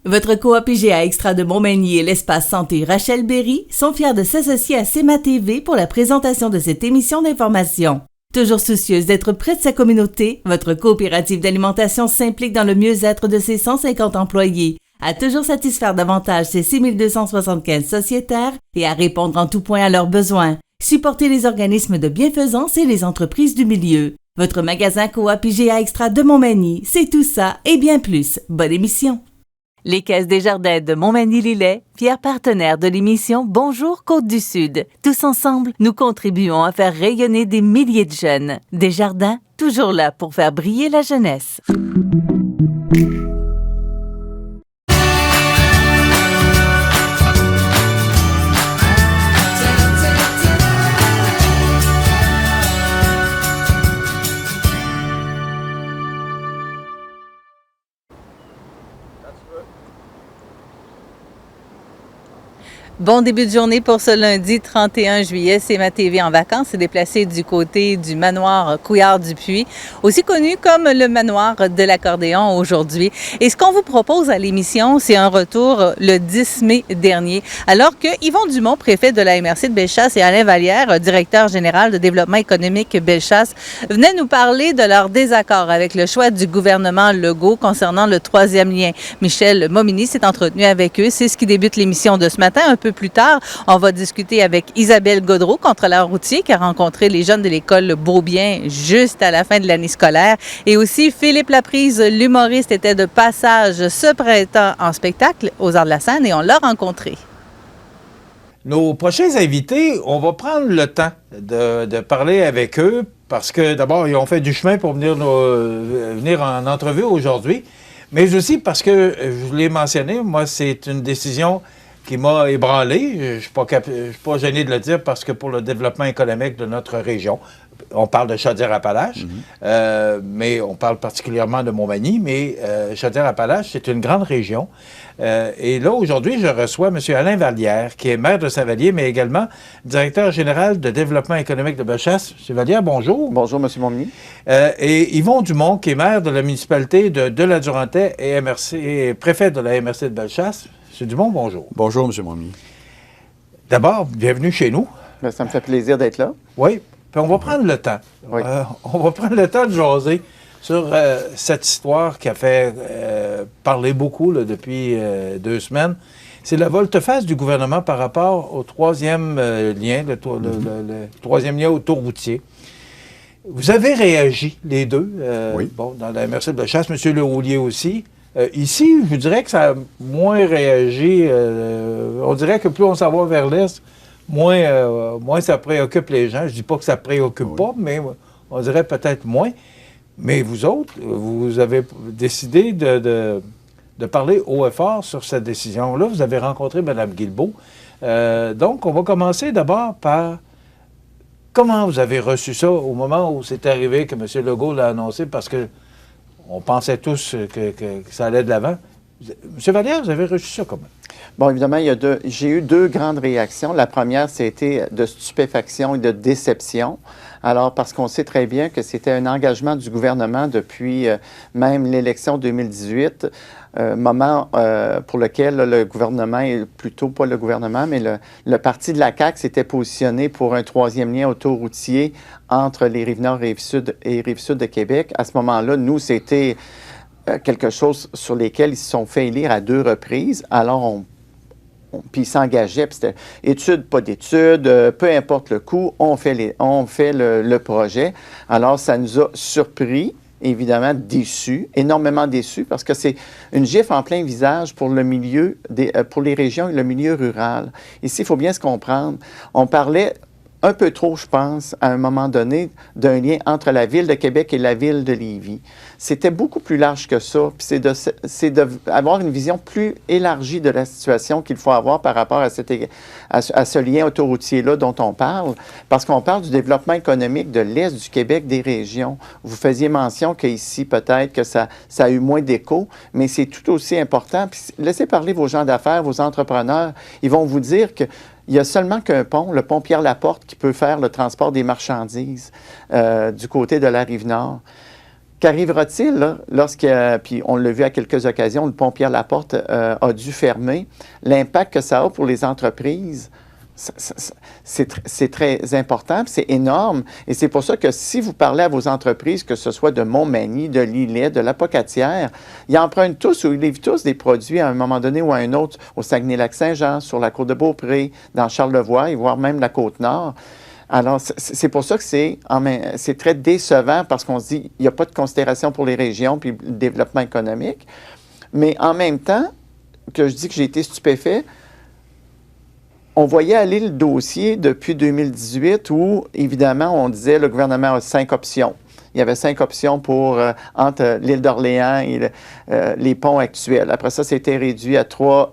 Votre coop IGA Extra de Montmagny et l'espace santé Rachel Berry sont fiers de s'associer à CEMA TV pour la présentation de cette émission d'information. Toujours soucieuse d'être près de sa communauté, votre coopérative d'alimentation s'implique dans le mieux-être de ses 150 employés, à toujours satisfaire davantage ses 6275 sociétaires et à répondre en tout point à leurs besoins. Supportez les organismes de bienfaisance et les entreprises du milieu. Votre magasin coop IGA Extra de Montmagny, c'est tout ça et bien plus. Bonne émission! Les Caisses Desjardins de Montmagny-Lillet, fiers partenaires de l'émission Bonjour Côte-du-Sud. Tous ensemble, nous contribuons à faire rayonner des milliers de jeunes. Desjardins, toujours là pour faire briller la jeunesse. Bon début de journée pour ce lundi 31 juillet. CEMA TV en vacances s'est déplacé du côté du manoir Couillard-du-Puy, aussi connu comme le manoir de l'accordéon aujourd'hui. Et ce qu'on vous propose à l'émission, c'est un retour le 10 mai dernier, alors que Yvon Dumont, préfet de la MRC de Bellechasse, et Alain Vallière, directeur général de développement économique Bellechasse, venaient nous parler de leur désaccord avec le choix du gouvernement Legault concernant le troisième lien. Michel Momini s'est entretenu avec eux. C'est ce qui débute l'émission de ce matin. Un peu plus tard, on va discuter avec Isabelle Gaudreau, contrôleur routier, qui a rencontré les jeunes de l'école Beaubien juste à la fin de l'année scolaire. Et aussi, Philippe Laprise, l'humoriste, était de passage ce printemps en spectacle aux Arts de la Scène et on l'a rencontré. Nos prochains invités, on va prendre le temps de parler avec eux parce que d'abord, ils ont fait du chemin pour venir en entrevue aujourd'hui, mais aussi parce que, je vous l'ai mentionné, moi, c'est une décision qui m'a ébranlé. Je ne suis pas gêné de le dire parce que pour le développement économique de notre région, on parle de Chaudière-Appalaches, mais on parle particulièrement de Montmagny, mais Chaudière-Appalaches, c'est une grande région. Et là, aujourd'hui, je reçois M. Alain Vallière, qui est maire de Saint-Vallier, mais également directeur général de développement économique de Bellechasse. M. Vallière, bonjour. Bonjour, M. Montmagny. Et Yvon Dumont, qui est maire de la municipalité de la Durantais et préfet de la MRC de Bellechasse. M. Dumont, bonjour. Bonjour, M. Montmagny. D'abord, bienvenue chez nous. Bien, ça me fait plaisir d'être là. Oui, puis on va prendre le temps. Oui. On va prendre le temps de jaser sur cette histoire qui a fait parler beaucoup là, depuis 2 semaines. C'est la volte-face du gouvernement par rapport au troisième lien, le troisième lien autoroutier. Vous avez réagi, les deux, oui. Bon, dans la MRC de Bellechasse, M. Leroulier aussi. Ici, je vous dirais que ça a moins réagi. On dirait que plus on s'en va vers l'Est, moins ça préoccupe les gens. Je ne dis pas que ça ne préoccupe pas, mais on dirait peut-être moins. Mais vous autres, vous avez décidé de parler haut et fort sur cette décision-là. Vous avez rencontré Mme Guilbeault. Donc, on va commencer d'abord par comment vous avez reçu ça au moment où c'est arrivé que M. Legault l'a annoncé, parce que on pensait tous que ça allait de l'avant. M. Vallière, vous avez reçu ça comment? Bon, évidemment, j'ai eu 2 grandes réactions. La première, c'était de stupéfaction et de déception. Alors, parce qu'on sait très bien que c'était un engagement du gouvernement depuis même l'élection 2018, moment pour lequel le gouvernement, et plutôt pas le gouvernement, mais le parti de la CAQ s'était positionné pour un troisième lien autoroutier entre les Rives-Nord, Rive-Sud et Rive-Sud de Québec. À ce moment-là, nous, c'était quelque chose sur lesquels ils se sont fait élire à 2 reprises. Alors, puis ils s'engageaient, puis c'était études, pas d'études, peu importe le coût, on fait le projet. Alors, ça nous a surpris, évidemment déçus, énormément déçus, parce que c'est une gifle en plein visage pour le milieu, pour les régions et le milieu rural. Ici, il faut bien se comprendre. On parlait un peu trop, je pense, à un moment donné, d'un lien entre la Ville de Québec et la Ville de Lévis. C'était beaucoup plus large que ça, puis c'est d'avoir une vision plus élargie de la situation qu'il faut avoir par rapport à ce lien autoroutier-là dont on parle, parce qu'on parle du développement économique de l'Est du Québec, des régions. Vous faisiez mention qu'ici, peut-être que ça a eu moins d'écho, mais c'est tout aussi important. Puis laissez parler vos gens d'affaires, vos entrepreneurs. Ils vont vous dire que il n'y a seulement qu'un pont, le pont Pierre-Laporte, qui peut faire le transport des marchandises du côté de la Rive-Nord. Qu'arrivera-t-il là, puis on l'a vu à quelques occasions, le pont Pierre-Laporte a dû fermer. L'impact que ça a pour les entreprises, c'est très important, c'est énorme. Et c'est pour ça que si vous parlez à vos entreprises, que ce soit de Montmagny, de Lillet, de la Pocatière, ils empruntent tous ou ils livrent tous des produits à un moment donné ou à un autre au Saguenay-Lac-Saint-Jean, sur la Côte-de-Beaupré, dans Charlevoix, et voire même la Côte-Nord. Alors, c'est pour ça que c'est très décevant parce qu'on se dit il n'y a pas de considération pour les régions puis le développement économique. Mais en même temps, que je dis que j'ai été stupéfait, on voyait aller le dossier depuis 2018 où, évidemment, on disait le gouvernement a 5 options. Il y avait 5 options entre l'île d'Orléans et les ponts actuels. Après ça, c'était réduit à 3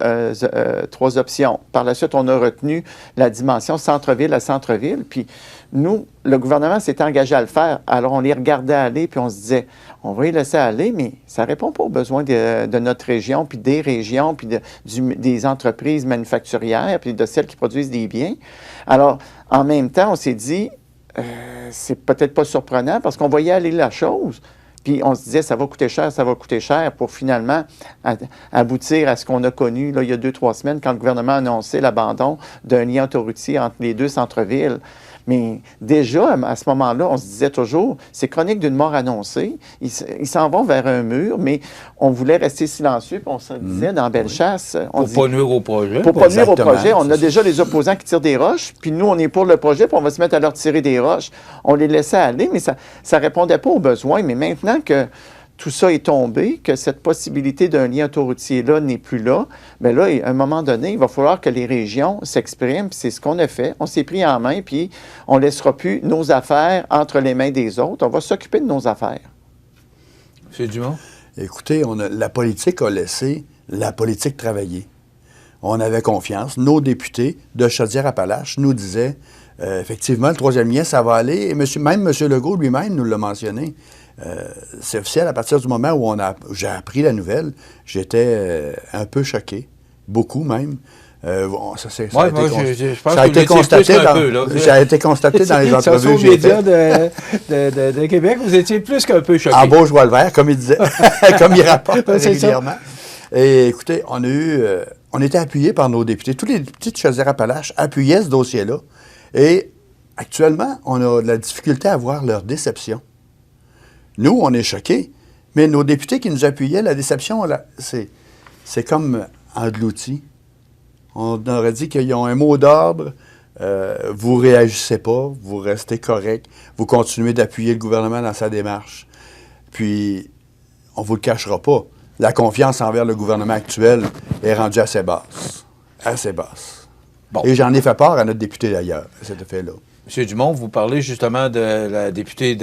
options. Par la suite, on a retenu la dimension centre-ville à centre-ville. Puis nous, le gouvernement s'était engagé à le faire. Alors, on les regardait aller, puis on se disait, on va les laisser aller, mais ça ne répond pas aux besoins de notre région, puis des régions, puis des entreprises manufacturières, puis de celles qui produisent des biens. Alors, en même temps, on s'est dit, c'est peut-être pas surprenant parce qu'on voyait aller la chose. Puis on se disait, ça va coûter cher pour finalement aboutir à ce qu'on a connu là, il y a 2-3 semaines quand le gouvernement a annoncé l'abandon d'un lien autoroutier entre les deux centres-villes. Mais déjà, à ce moment-là, on se disait toujours, c'est chronique d'une mort annoncée. Ils s'en vont vers un mur, mais on voulait rester silencieux, puis on se disait dans Bellechasse... Pour pas nuire au projet. Pour pas nuire au projet. On a déjà les opposants qui tirent des roches, puis nous, on est pour le projet, puis on va se mettre à leur tirer des roches. On les laissait aller, mais ça ne répondait pas aux besoins. Mais maintenant que tout ça est tombé, que cette possibilité d'un lien autoroutier-là n'est plus là, bien là, à un moment donné, il va falloir que les régions s'expriment, puis c'est ce qu'on a fait. On s'est pris en main, puis on ne laissera plus nos affaires entre les mains des autres. On va s'occuper de nos affaires. M. Dumont? Écoutez, la politique a laissé la politique travailler. On avait confiance. Nos députés de Chaudière-Appalaches nous disaient, effectivement, le troisième lien, ça va aller. Et même M. Legault lui-même nous l'a mentionné. C'est officiel, à partir du moment où j'ai appris la nouvelle, j'étais un peu choqué, beaucoup même. Ça a été constaté dans les entrevues que j'ai faites. de Québec, vous étiez plus qu'un peu choqué. En beau, je vois le vert, comme il disait, comme il rapporte régulièrement. Et écoutez, on était appuyés par nos députés. Tous les députés de Chaudière-Appalaches appuyaient ce dossier-là. Et actuellement, on a de la difficulté à voir leur déception. Nous, on est choqués, mais nos députés qui nous appuyaient, la déception, c'est comme englouti. On aurait dit qu'ils ont un mot d'ordre, vous réagissez pas, vous restez correct, vous continuez d'appuyer le gouvernement dans sa démarche. Puis, on ne vous le cachera pas, la confiance envers le gouvernement actuel est rendue assez basse. Assez basse. Bon. Et j'en ai fait part à notre député d'ailleurs, à cet effet-là. M. Dumont, vous parlez justement de la députée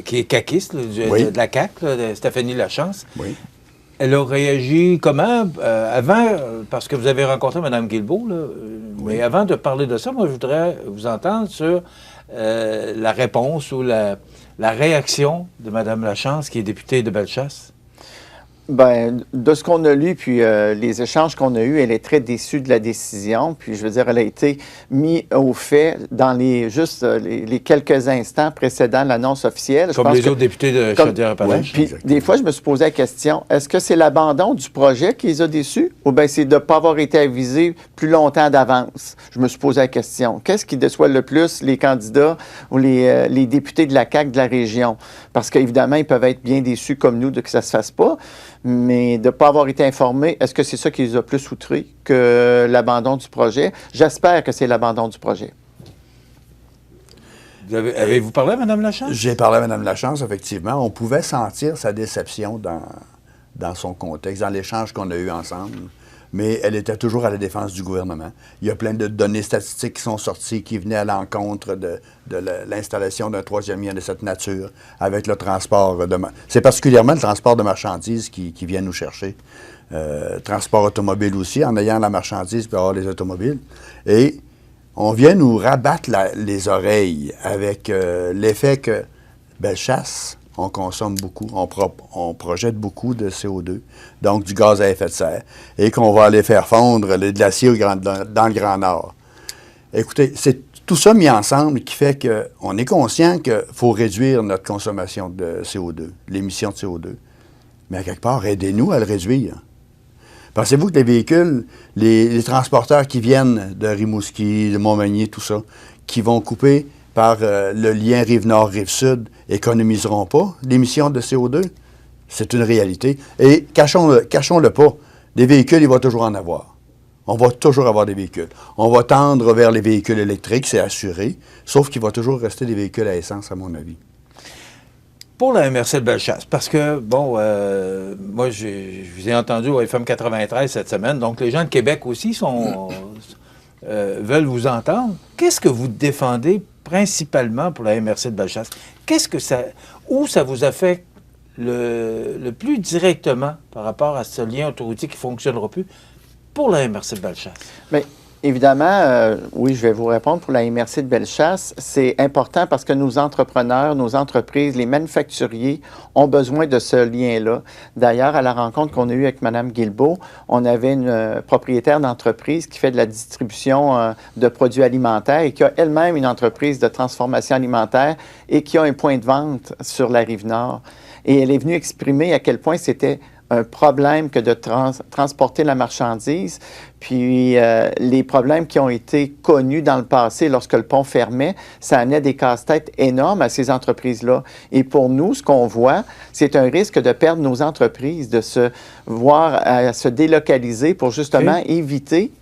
qui est caquiste, de la CAQ, de Stéphanie Lachance. Oui. Elle a réagi comment? Avant, parce que vous avez rencontré Mme Guilbeault, là, mais avant de parler de ça, moi, je voudrais vous entendre sur la réponse ou la réaction de Mme Lachance, qui est députée de Bellechasse. Bien, de ce qu'on a lu, puis les échanges qu'on a eus, elle est très déçue de la décision. Puis, je veux dire, elle a été mise au fait dans les quelques instants précédant l'annonce officielle. Comme les autres députés de Chaudière-Appalaches. Oui, puis, des fois, je me suis posé la question, est-ce que c'est l'abandon du projet qui les a déçus ou bien c'est de ne pas avoir été avisé plus longtemps d'avance? Je me suis posé la question. Qu'est-ce qui déçoit le plus les candidats ou les députés de la CAQ de la région? Parce qu'évidemment, ils peuvent être bien déçus comme nous de que ça ne se fasse pas. Mais de ne pas avoir été informés, est-ce que c'est ça qui les a plus outrés que l'abandon du projet? J'espère que c'est l'abandon du projet. Avez-vous parlé à Mme Lachance? J'ai parlé à Mme Lachance, effectivement. On pouvait sentir sa déception dans son contexte, dans l'échange qu'on a eu ensemble. Mais elle était toujours à la défense du gouvernement. Il y a plein de données statistiques qui sont sorties, qui venaient à l'encontre de l'installation d'un troisième lien de cette nature avec le transport c'est particulièrement le transport de marchandises qui vient nous chercher. Transport automobile aussi, en ayant la marchandise puis avoir les automobiles. Et on vient nous rabattre les oreilles avec l'effet que Bellechasse, on consomme beaucoup, on projette beaucoup de CO2, donc du gaz à effet de serre, et qu'on va aller faire fondre les glaciers dans le Grand Nord. Écoutez, tout ça mis ensemble qui fait qu'on est conscient qu'il faut réduire notre consommation de CO2, l'émission de CO2. Mais à quelque part, aidez-nous à le réduire. Pensez-vous que les véhicules, les transporteurs qui viennent de Rimouski, de Montmagny, tout ça, qui vont couper par le lien Rive-Nord, Rive-Sud, économiseront pas l'émission de CO2? C'est une réalité. Et cachons-le pas. Des véhicules, il va toujours en avoir. On va toujours avoir des véhicules. On va tendre vers les véhicules électriques, c'est assuré, sauf qu'il va toujours rester des véhicules à essence, à mon avis. Pour la MRC de Bellechasse, parce que, bon, moi, je vous ai entendu au FM 93 cette semaine, donc les gens de Québec aussi veulent vous entendre. Qu'est-ce que vous défendez principalement pour la MRC de Bellechasse? Où ça vous affecte le plus directement par rapport à ce lien autoroutier qui ne fonctionnera plus pour la MRC de Bellechasse? Bien, évidemment, oui, je vais vous répondre pour la MRC de Bellechasse. C'est important parce que nos entrepreneurs, nos entreprises, les manufacturiers ont besoin de ce lien-là. D'ailleurs, à la rencontre qu'on a eue avec Mme Guilbeault, on avait une propriétaire d'entreprise qui fait de la distribution de produits alimentaires et qui a elle-même une entreprise de transformation alimentaire et qui a un point de vente sur la Rive-Nord. Et elle est venue exprimer à quel point c'était un problème que de transporter la marchandise. Puis les problèmes qui ont été connus dans le passé lorsque le pont fermait, ça amenait des casse-têtes énormes à ces entreprises-là. Et pour nous, ce qu'on voit, c'est un risque de perdre nos entreprises, de se voir à se délocaliser pour justement éviter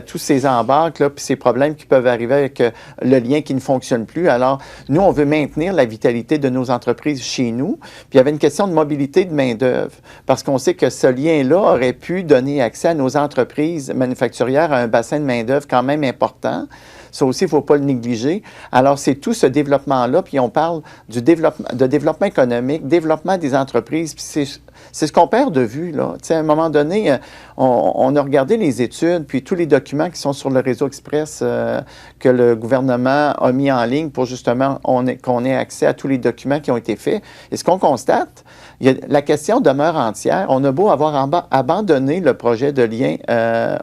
tous ces embarques, puis ces problèmes qui peuvent arriver avec le lien qui ne fonctionne plus. Alors, nous, on veut maintenir la vitalité de nos entreprises chez nous. Puis il y avait une question de mobilité de main-d'œuvre, parce qu'on sait que ce lien-là aurait pu donner accès à nos entreprises manufacturières à un bassin de main-d'œuvre quand même important. Ça aussi, il ne faut pas le négliger. Alors, c'est tout ce développement-là, puis on parle de développement économique, développement des entreprises, puis c'est ce qu'on perd de vue, là. Tu sais, à un moment donné, on a regardé les études, puis tous les documents qui sont sur le réseau Express que le gouvernement a mis en ligne pour justement qu'on ait accès à tous les documents qui ont été faits. Et ce qu'on constate, la question demeure entière. On a beau avoir abandonné le projet de lien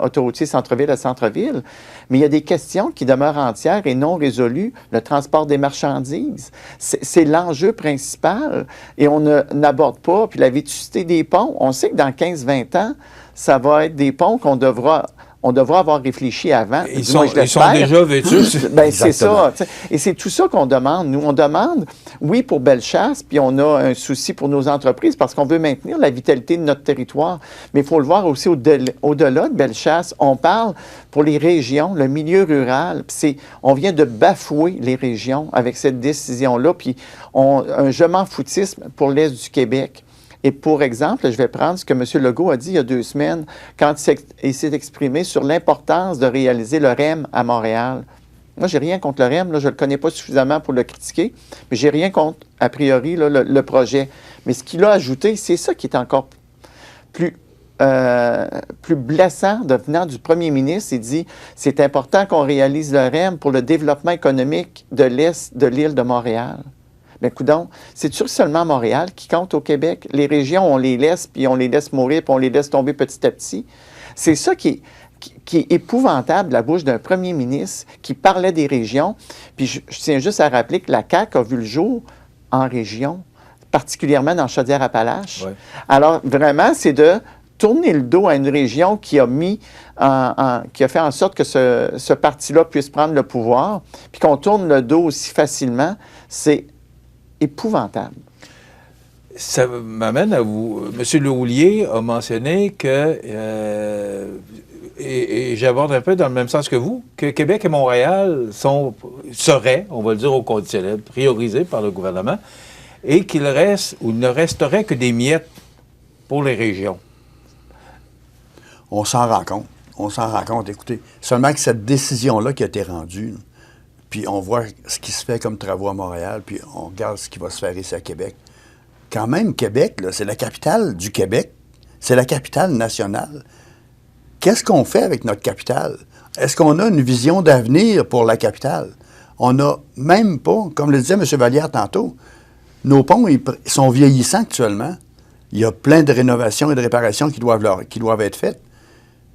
autoroutier centre-ville à centre-ville, mais il y a des questions qui demeurent entières et non résolues. Le transport des marchandises, c'est l'enjeu principal et on n'aborde pas. Puis la vétusté des ponts, on sait que dans 15-20 ans, ça va être des ponts qu'on devra avoir réfléchi avant. Ils sont déjà vêtus. Bien, c'est ça. Et c'est tout ça qu'on demande. Nous, on demande, oui, pour Bellechasse, puis on a un souci pour nos entreprises parce qu'on veut maintenir la vitalité de notre territoire. Mais il faut le voir aussi au-delà de Bellechasse. On parle pour les régions, le milieu rural. On vient de bafouer les régions avec cette décision-là. Puis un je m'en foutisme pour l'Est du Québec. Et pour exemple, je vais prendre ce que M. Legault a dit il y a 2 semaines quand il s'est exprimé sur l'importance de réaliser le REM à Montréal. Moi, j'ai rien contre le REM, là, je ne le connais pas suffisamment pour le critiquer, mais j'ai rien contre, a priori, là, le projet. Mais ce qu'il a ajouté, c'est ça qui est encore plus blessant venant du premier ministre. Il dit « C'est important qu'on réalise le REM pour le développement économique de l'Est de l'île de Montréal. » Bien, coudonc, c'est sûr seulement Montréal qui compte au Québec. Les régions, on les laisse, puis on les laisse mourir, puis on les laisse tomber petit à petit. C'est ça qui est épouvantable de la bouche d'un premier ministre qui parlait des régions. Puis je tiens juste à rappeler que la CAQ a vu le jour en région, particulièrement dans Chaudière-Appalaches. Ouais. Alors, vraiment, c'est de tourner le dos à une région qui a fait en sorte que ce parti-là puisse prendre le pouvoir, puis qu'on tourne le dos aussi facilement, c'est épouvantable. Ça m'amène à vous. M. Lehouillier a mentionné que, et j'aborde un peu dans le même sens que vous, que Québec et Montréal seraient, on va le dire au conditionnel, priorisés par le gouvernement, et qu'il ne resterait que des miettes pour les régions. On s'en rend compte. On s'en rend compte. Écoutez, seulement que cette décision-là qui a été rendue, puis on voit ce qui se fait comme travaux à Montréal, puis on regarde ce qui va se faire ici à Québec. Quand même, Québec, là, c'est la capitale du Québec. C'est la capitale nationale. Qu'est-ce qu'on fait avec notre capitale? Est-ce qu'on a une vision d'avenir pour la capitale? On n'a même pas, comme le disait M. Vallière tantôt, nos ponts ils sont vieillissants actuellement. Il y a plein de rénovations et de réparations qui doivent être faites.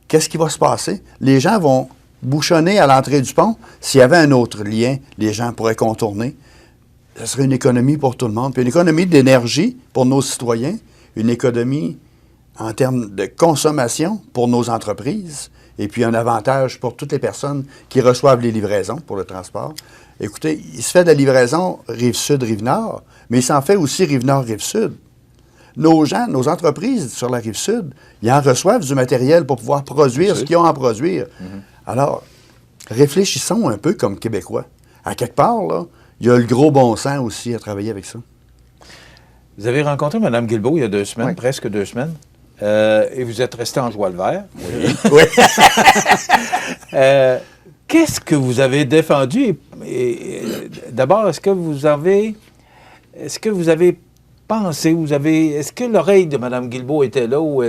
Qu'est-ce qui va se passer? Les gens vont bouchonné à l'entrée du pont. S'il y avait un autre lien, les gens pourraient contourner. Ce serait une économie pour tout le monde. Puis une économie d'énergie pour nos citoyens, une économie en termes de consommation pour nos entreprises, et puis un avantage pour toutes les personnes qui reçoivent les livraisons pour le transport. Écoutez, il se fait de la livraison Rive-Sud, Rive-Nord, mais il s'en fait aussi Rive-Nord, Rive-Sud. Nos gens, nos entreprises sur la Rive-Sud, ils en reçoivent du matériel pour pouvoir produire ce qu'ils ont à produire. Alors, réfléchissons un peu comme Québécois. À quelque part, là, il y a le gros bon sens aussi à travailler avec ça. Vous avez rencontré Mme Guilbeault il y a 2 semaines, Oui. presque 2 semaines, et vous êtes resté en joie le vert. Oui. Qu'est-ce que vous avez défendu? D'abord, est-ce que vous avez pensé, est-ce que l'oreille de Mme Guilbeault était là où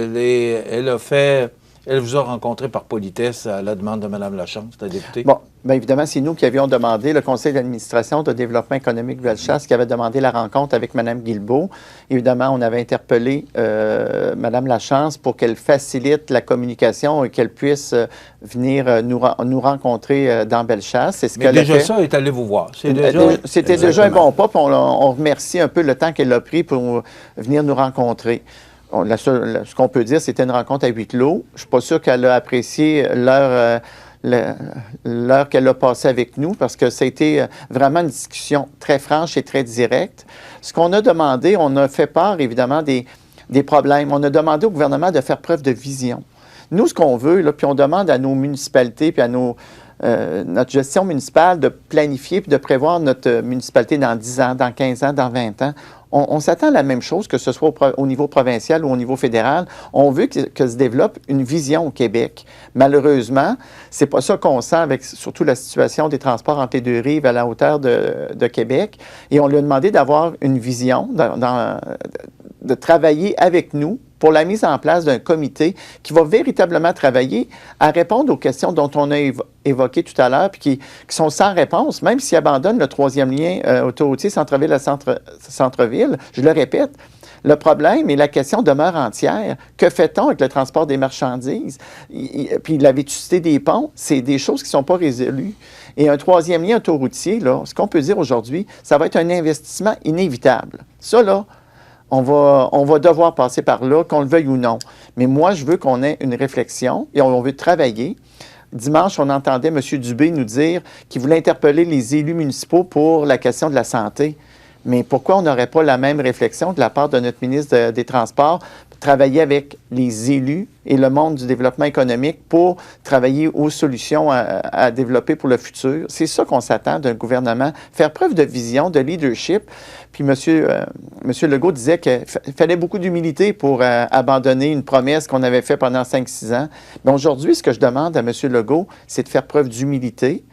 elle vous a rencontré par politesse à la demande de Mme Lachance, la députée? Bon, bien évidemment, c'est nous qui avions demandé, le Conseil d'administration de développement économique de Bellechasse, qui avait demandé la rencontre avec Mme Guilbeault. Évidemment, on avait interpellé Mme Lachance pour qu'elle facilite la communication et qu'elle puisse venir nous rencontrer dans Bellechasse. C'est ce Mais qu'elle a déjà, fait. ça est allé vous voir. C'était déjà un bon pas, puis on remercie un peu le temps qu'elle a pris pour venir nous rencontrer. Ce qu'on peut dire, c'était une rencontre à huis clos. Je ne suis pas sûr qu'elle a apprécié l'heure qu'elle a passée avec nous, parce que ça a été vraiment une discussion très franche et très directe. Ce qu'on a demandé, on a fait part, évidemment, des problèmes. On a demandé au gouvernement de faire preuve de vision. Nous, ce qu'on veut, là, puis on demande à nos municipalités, puis à notre gestion municipale de planifier puis de prévoir notre municipalité dans 10 ans, dans 15 ans, dans 20 ans. On s'attend à la même chose, que ce soit au niveau provincial ou au niveau fédéral. On veut que se développe une vision au Québec. Malheureusement, c'est pas ça qu'on sent avec surtout la situation des transports entre les deux rives à la hauteur de Québec. Et on lui a demandé d'avoir une vision, de travailler avec nous pour la mise en place d'un comité qui va véritablement travailler à répondre aux questions dont on a évoqué tout à l'heure, puis qui sont sans réponse, même s'ils abandonnent le 3e lien autoroutier centre-ville à centre-ville. Je le répète, le problème et la question demeure entière. Que fait-on avec le transport des marchandises? Puis la vétusté des ponts, c'est des choses qui ne sont pas résolues. Et un 3e lien autoroutier, là, ce qu'on peut dire aujourd'hui, ça va être un investissement inévitable. Ça, là, on va devoir passer par là, qu'on le veuille ou non. Mais moi, je veux qu'on ait une réflexion et on veut travailler. Dimanche, on entendait M. Dubé nous dire qu'il voulait interpeller les élus municipaux pour la question de la santé. Mais pourquoi on n'aurait pas la même réflexion de la part de notre ministre des Transports, travailler avec les élus et le monde du développement économique pour travailler aux solutions à développer pour le futur? C'est ça qu'on s'attend d'un gouvernement, faire preuve de vision, de leadership. Puis M. Legault disait qu'il fallait beaucoup d'humilité pour abandonner une promesse qu'on avait faite pendant 5-6 ans. Mais aujourd'hui, ce que je demande à M. Legault, c'est de faire preuve d'humilité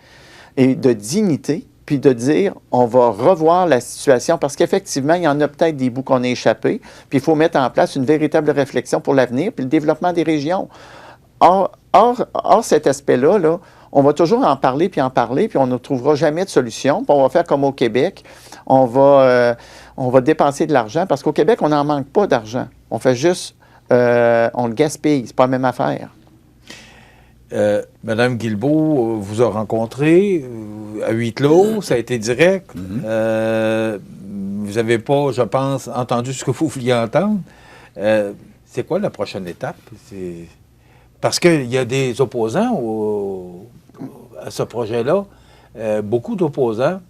et de dignité, puis de dire, on va revoir la situation, parce qu'effectivement, il y en a peut-être des bouts qu'on a échappés, puis il faut mettre en place une véritable réflexion pour l'avenir, puis le développement des régions. Or cet aspect-là, là, on va toujours en parler, puis on ne trouvera jamais de solution. Puis on va faire comme au Québec, on va dépenser de l'argent, parce qu'au Québec, on n'en manque pas d'argent. On fait juste, on le gaspille, c'est pas la même affaire. Mme Guilbeault vous a rencontré à huis clos, ça a été direct. Vous n'avez pas, je pense, entendu ce que vous vouliez entendre. C'est quoi la prochaine étape? Parce qu'il y a des opposants à ce projet-là, beaucoup d'opposants.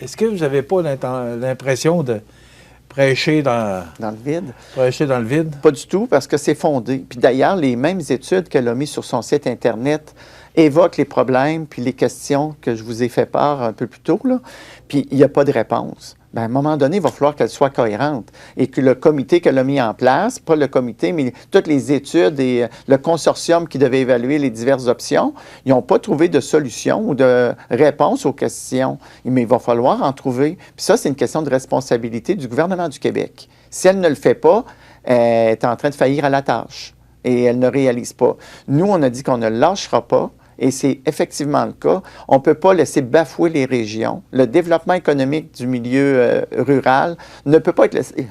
Est-ce que vous n'avez pas l'impression de prêcher dans le vide? Prêcher dans le vide? Pas du tout, parce que c'est fondé. Puis d'ailleurs, les mêmes études qu'elle a mises sur son site Internet évoquent les problèmes puis les questions que je vous ai fait part un peu plus tôt, là. Puis il n'y a pas de réponse. Bien, à un moment donné, il va falloir qu'elle soit cohérente et que le comité qu'elle a mis en place, pas le comité, mais toutes les études et le consortium qui devait évaluer les diverses options, ils n'ont pas trouvé de solution ou de réponse aux questions. Mais il va falloir en trouver. Puis ça, c'est une question de responsabilité du gouvernement du Québec. Si elle ne le fait pas, elle est en train de faillir à la tâche et elle ne réalise pas. Nous, on a dit qu'on ne lâchera pas. Et c'est effectivement le cas. On ne peut pas laisser bafouer les régions. Le développement économique du milieu rural ne peut pas être laissé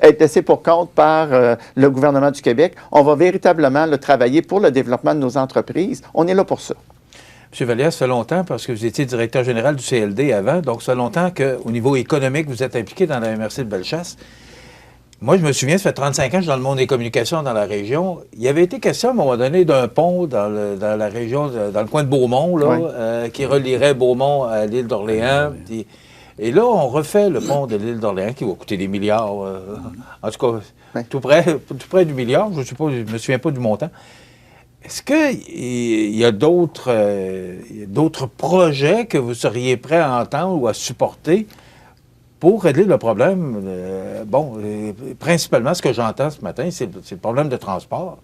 être laissé pour compte par le gouvernement du Québec. On va véritablement travailler pour le développement de nos entreprises. On est là pour ça. M. Vallière, ça fait longtemps, parce que vous étiez directeur général du CLD avant, donc ça fait longtemps qu'au niveau économique, vous êtes impliqué dans la MRC de Bellechasse. Moi, je me souviens, ça fait 35 ans que je suis dans le monde des communications dans la région. Il y avait été question, à un moment donné, d'un pont dans la région, dans le coin de Beaumont, là, qui relierait Beaumont à l'île d'Orléans. Oui. Et là, on refait le pont de l'île d'Orléans, qui va coûter des milliards. En tout cas, tout près du milliard. Je ne me souviens pas du montant. Est-ce qu'il y a d'autres projets que vous seriez prêts à entendre ou à supporter pour régler le problème? Principalement, ce que j'entends ce matin, c'est le problème de transport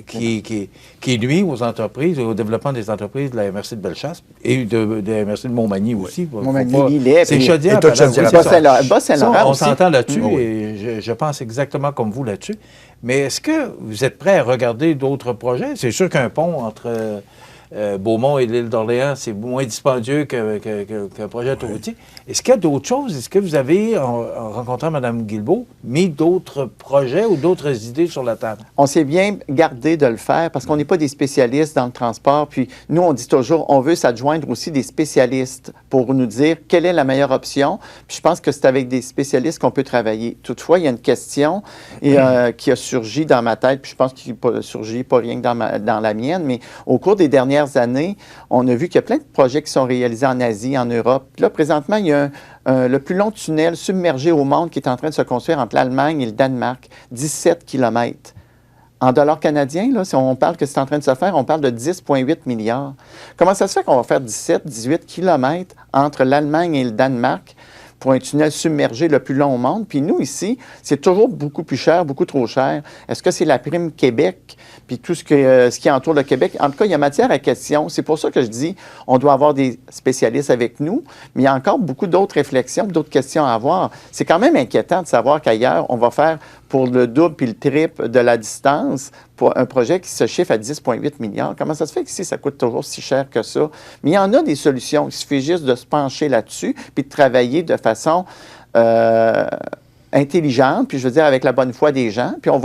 qui nuit aux entreprises, au développement des entreprises de la MRC de Bellechasse et de la MRC de Montmagny aussi. Montmagny, c'est Chaudière. Bas-Saint-Laurent on aussi. s'entend là-dessus et je pense exactement comme vous là-dessus. Mais est-ce que vous êtes prêt à regarder d'autres projets? C'est sûr qu'un pont entre Beaumont et l'île d'Orléans, c'est moins dispendieux qu'un projet autoroutier. Est-ce qu'il y a d'autres choses? Est-ce que vous avez, en rencontrant Mme Guilbeault, mis d'autres projets ou d'autres idées sur la table? On s'est bien gardé de le faire parce qu'on n'est pas des spécialistes dans le transport. Puis nous, on dit toujours, on veut s'adjoindre aussi des spécialistes pour nous dire quelle est la meilleure option. Puis je pense que c'est avec des spécialistes qu'on peut travailler. Toutefois, il y a une question qui a surgi dans ma tête, puis je pense qu'il n'a surgi pas rien que dans la mienne, mais au cours des dernières années, on a vu qu'il y a plein de projets qui sont réalisés en Asie, en Europe. Puis là, présentement, il y a le plus long tunnel submergé au monde qui est en train de se construire entre l'Allemagne et le Danemark, 17 km. En dollars canadiens, là, si on parle que c'est en train de se faire, on parle de 10,8 milliards. Comment ça se fait qu'on va faire 17-18 km entre l'Allemagne et le Danemark pour un tunnel submergé le plus long au monde? Puis nous, ici, c'est toujours beaucoup plus cher, beaucoup trop cher. Est-ce que c'est la prime Québec, puis tout ce qui entoure le Québec? En tout cas, il y a matière à question. C'est pour ça que je dis, on doit avoir des spécialistes avec nous, mais il y a encore beaucoup d'autres réflexions, d'autres questions à avoir. C'est quand même inquiétant de savoir qu'ailleurs, on va faire pour le double puis le triple de la distance pour un projet qui se chiffre à 10,8 milliards. Comment ça se fait qu'ici, ça coûte toujours si cher que ça? Mais il y en a des solutions. Il suffit juste de se pencher là-dessus puis de travailler de façon intelligente, puis je veux dire avec la bonne foi des gens, puis on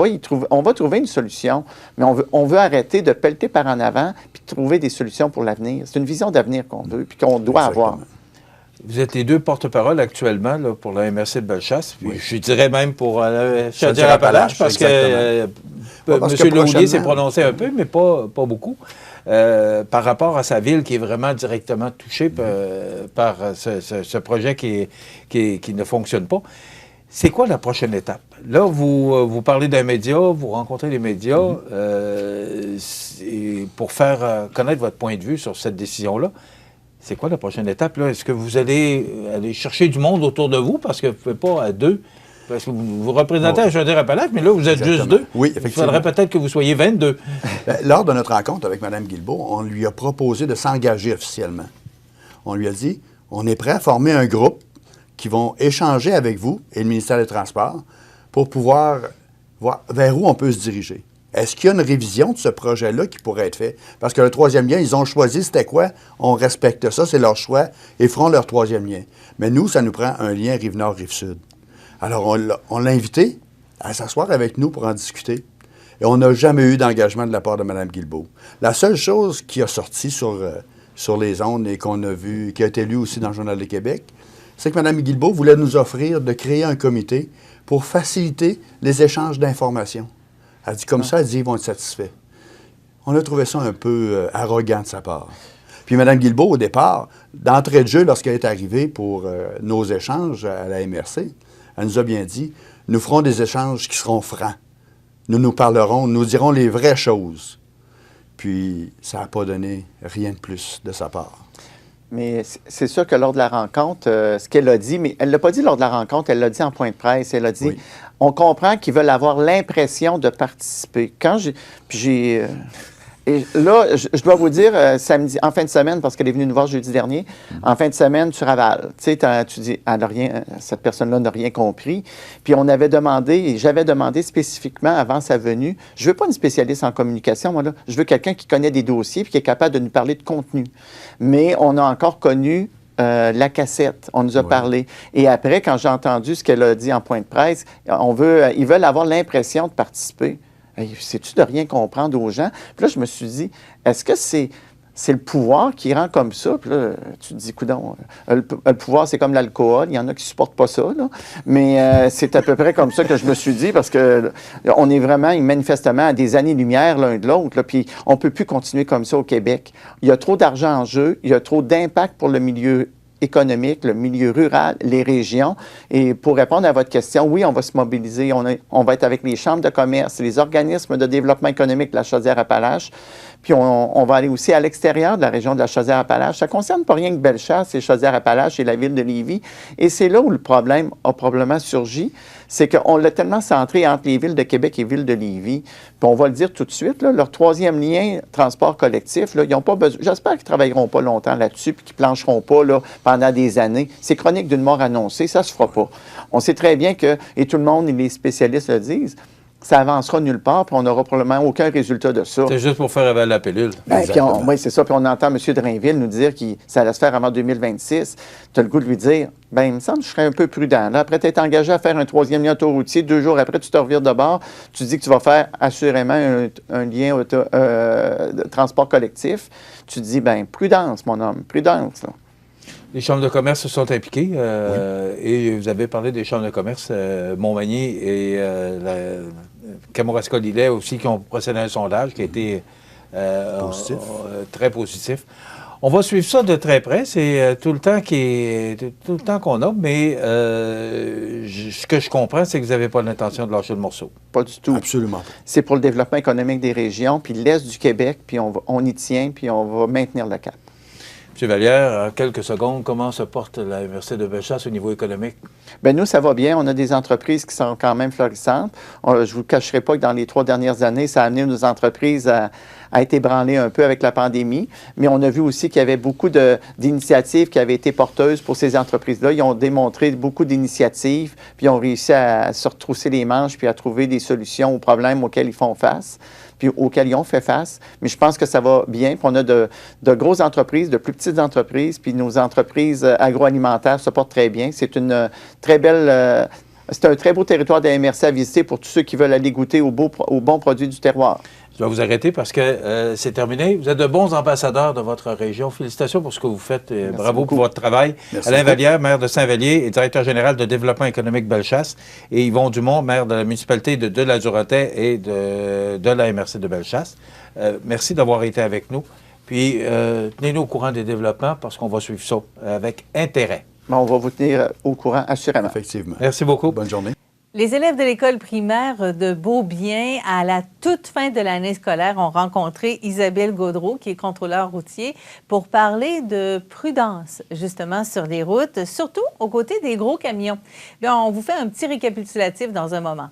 va trouver une solution. Mais on veut arrêter de pelleter par en avant puis trouver des solutions pour l'avenir. C'est une vision d'avenir qu'on veut puis qu'on doit avoir. Vous êtes les deux porte-parole actuellement là, pour la MRC de Bellechasse. Puis je dirais même pour Chaudière-Appalaches, parce que M. Laulier s'est prononcé un peu, mais pas beaucoup, par rapport à sa ville qui est vraiment directement touchée par ce projet qui ne fonctionne pas. C'est quoi la prochaine étape? Là, vous parlez d'un média, vous rencontrez les médias pour faire connaître votre point de vue sur cette décision-là. C'est quoi la prochaine étape, là? Est-ce que vous allez aller chercher du monde autour de vous? Parce que vous ne pouvez pas à deux. Parce que vous représentez à Chaudière-Appalaches, mais là, vous êtes juste deux. Oui, effectivement. Il faudrait peut-être que vous soyez 22. Lors de notre rencontre avec Mme Guilbeault, on lui a proposé de s'engager officiellement. On lui a dit, on est prêt à former un groupe qui vont échanger avec vous et le ministère des Transports pour pouvoir voir vers où on peut se diriger. Est-ce qu'il y a une révision de ce projet-là qui pourrait être fait? Parce que le troisième lien, ils ont choisi, c'était quoi? On respecte ça, c'est leur choix. Ils feront leur troisième lien. Mais nous, ça nous prend un lien Rive-Nord, Rive-Sud. Alors, on l'a invité à s'asseoir avec nous pour en discuter. Et on n'a jamais eu d'engagement de la part de Mme Guilbeault. La seule chose qui a sorti sur les ondes et qu'on a vu, qui a été lu aussi dans le Journal de Québec, c'est que Mme Guilbeault voulait nous offrir de créer un comité pour faciliter les échanges d'informations. Elle dit comme ça, elle dit, ils vont être satisfaits. On a trouvé ça un peu arrogant de sa part. Puis Mme Guilbeault, au départ, d'entrée de jeu, lorsqu'elle est arrivée pour nos échanges à la MRC, elle nous a bien dit, nous ferons des échanges qui seront francs. Nous parlerons, nous dirons les vraies choses. Puis ça n'a pas donné rien de plus de sa part. Mais c'est sûr que lors de la rencontre, ce qu'elle a dit, mais elle ne l'a pas dit lors de la rencontre, elle l'a dit en point de presse, elle a dit, on comprend qu'ils veulent avoir l'impression de participer. Et là, je dois vous dire, samedi, en fin de semaine, parce qu'elle est venue nous voir jeudi dernier, en fin de semaine, tu ravales. Tu sais, tu dis, cette personne-là n'a rien compris. Puis on avait demandé, et j'avais demandé spécifiquement avant sa venue, je veux pas une spécialiste en communication, moi, là. Je veux quelqu'un qui connaît des dossiers puis qui est capable de nous parler de contenu. Mais on a encore connu la cassette, on nous a parlé. Et après, quand j'ai entendu ce qu'elle a dit en point de presse, ils veulent avoir l'impression de participer. C'est-tu de rien comprendre aux gens? Puis là, je me suis dit, est-ce que c'est le pouvoir qui rend comme ça? Puis là, tu te dis, coudonc, le pouvoir, c'est comme l'alcool. Il y en a qui ne supportent pas ça, là. Mais c'est à peu près comme ça que je me suis dit, parce que on est vraiment, manifestement, à des années-lumière l'un de l'autre, là. Puis on ne peut plus continuer comme ça au Québec. Il y a trop d'argent en jeu, il y a trop d'impact pour le milieu économique, le milieu rural, les régions. Et pour répondre à votre question, oui, on va se mobiliser. On va être avec les chambres de commerce, les organismes de développement économique de la Chaudière-Appalaches. Puis on va aller aussi à l'extérieur de la région de la Chaudière-Appalaches. Ça ne concerne pas rien que Bellechasse, c'est Chaudière-Appalaches et la ville de Lévis. Et c'est là où le problème a probablement surgi. C'est qu'on l'a tellement centré entre les villes de Québec et ville de Lévis. Puis on va le dire tout de suite, là, leur troisième lien transport collectif, là, ils n'ont pas besoin. J'espère qu'ils ne travailleront pas longtemps là-dessus puis qu'ils ne plancheront pas là, pendant des années. C'est chronique d'une mort annoncée, ça ne se fera pas. On sait très bien que, et tout le monde et les spécialistes le disent, ça avancera nulle part, puis on n'aura probablement aucun résultat de ça. C'est juste pour faire avaler la pilule. Oui, c'est ça. Puis on entend M. Drainville nous dire que ça allait se faire avant 2026. Tu as le goût de lui dire, il me semble que je serais un peu prudent. Là, après, tu es engagé à faire un troisième lien autoroutier. 2 jours après, tu te revires de bord. Tu dis que tu vas faire assurément un lien de transport collectif. Tu te dis, prudence, mon homme, prudence. Là. Les chambres de commerce se sont impliquées et vous avez parlé des chambres de commerce Montmagny et Kamouraska-Lillet aussi qui ont procédé à un sondage qui a été très positif. On va suivre ça de très près. C'est tout le temps qu'on a, mais ce que je comprends, c'est que vous n'avez pas l'intention de lâcher le morceau. Pas du tout. Absolument pas. C'est pour le développement économique des régions, puis l'Est du Québec, puis on y tient, puis on va maintenir le cap. M. Vallière, en quelques secondes, comment se porte la MRC de Bellechasse au niveau économique? Bien, nous, ça va bien. On a des entreprises qui sont quand même florissantes. Je ne vous cacherai pas que dans les 3 dernières années, ça a amené nos entreprises à être ébranlées un peu avec la pandémie. Mais on a vu aussi qu'il y avait beaucoup d'initiatives qui avaient été porteuses pour ces entreprises-là. Ils ont démontré beaucoup d'initiatives, puis ils ont réussi à se retrousser les manches puis à trouver des solutions aux problèmes auxquels ils font face, puis auxquels ils ont fait face. Mais je pense que ça va bien. Puis on a de grosses entreprises, de plus petites entreprises, puis nos entreprises agroalimentaires se portent très bien. C'est une très belle... c'est un très beau territoire de la MRC à visiter pour tous ceux qui veulent aller goûter aux bons produits du terroir. Je dois vous arrêter parce que c'est terminé. Vous êtes de bons ambassadeurs de votre région. Félicitations pour ce que vous faites. Bravo pour votre travail. Merci. Alain Vallière, maire de Saint-Vallier et directeur général de développement économique Bellechasse. Et Yvon Dumont, maire de la municipalité de la Durantais et de la MRC de Bellechasse. Merci d'avoir été avec nous. Puis, tenez-nous au courant des développements parce qu'on va suivre ça avec intérêt. On va vous tenir au courant, assurément. Effectivement. Merci beaucoup. Bonne journée. Les élèves de l'école primaire de Beaubien, à la toute fin de l'année scolaire, ont rencontré Isabelle Gaudreau, qui est contrôleur routier, pour parler de prudence, justement, sur les routes, surtout aux côtés des gros camions. Bien, on vous fait un petit récapitulatif dans un moment.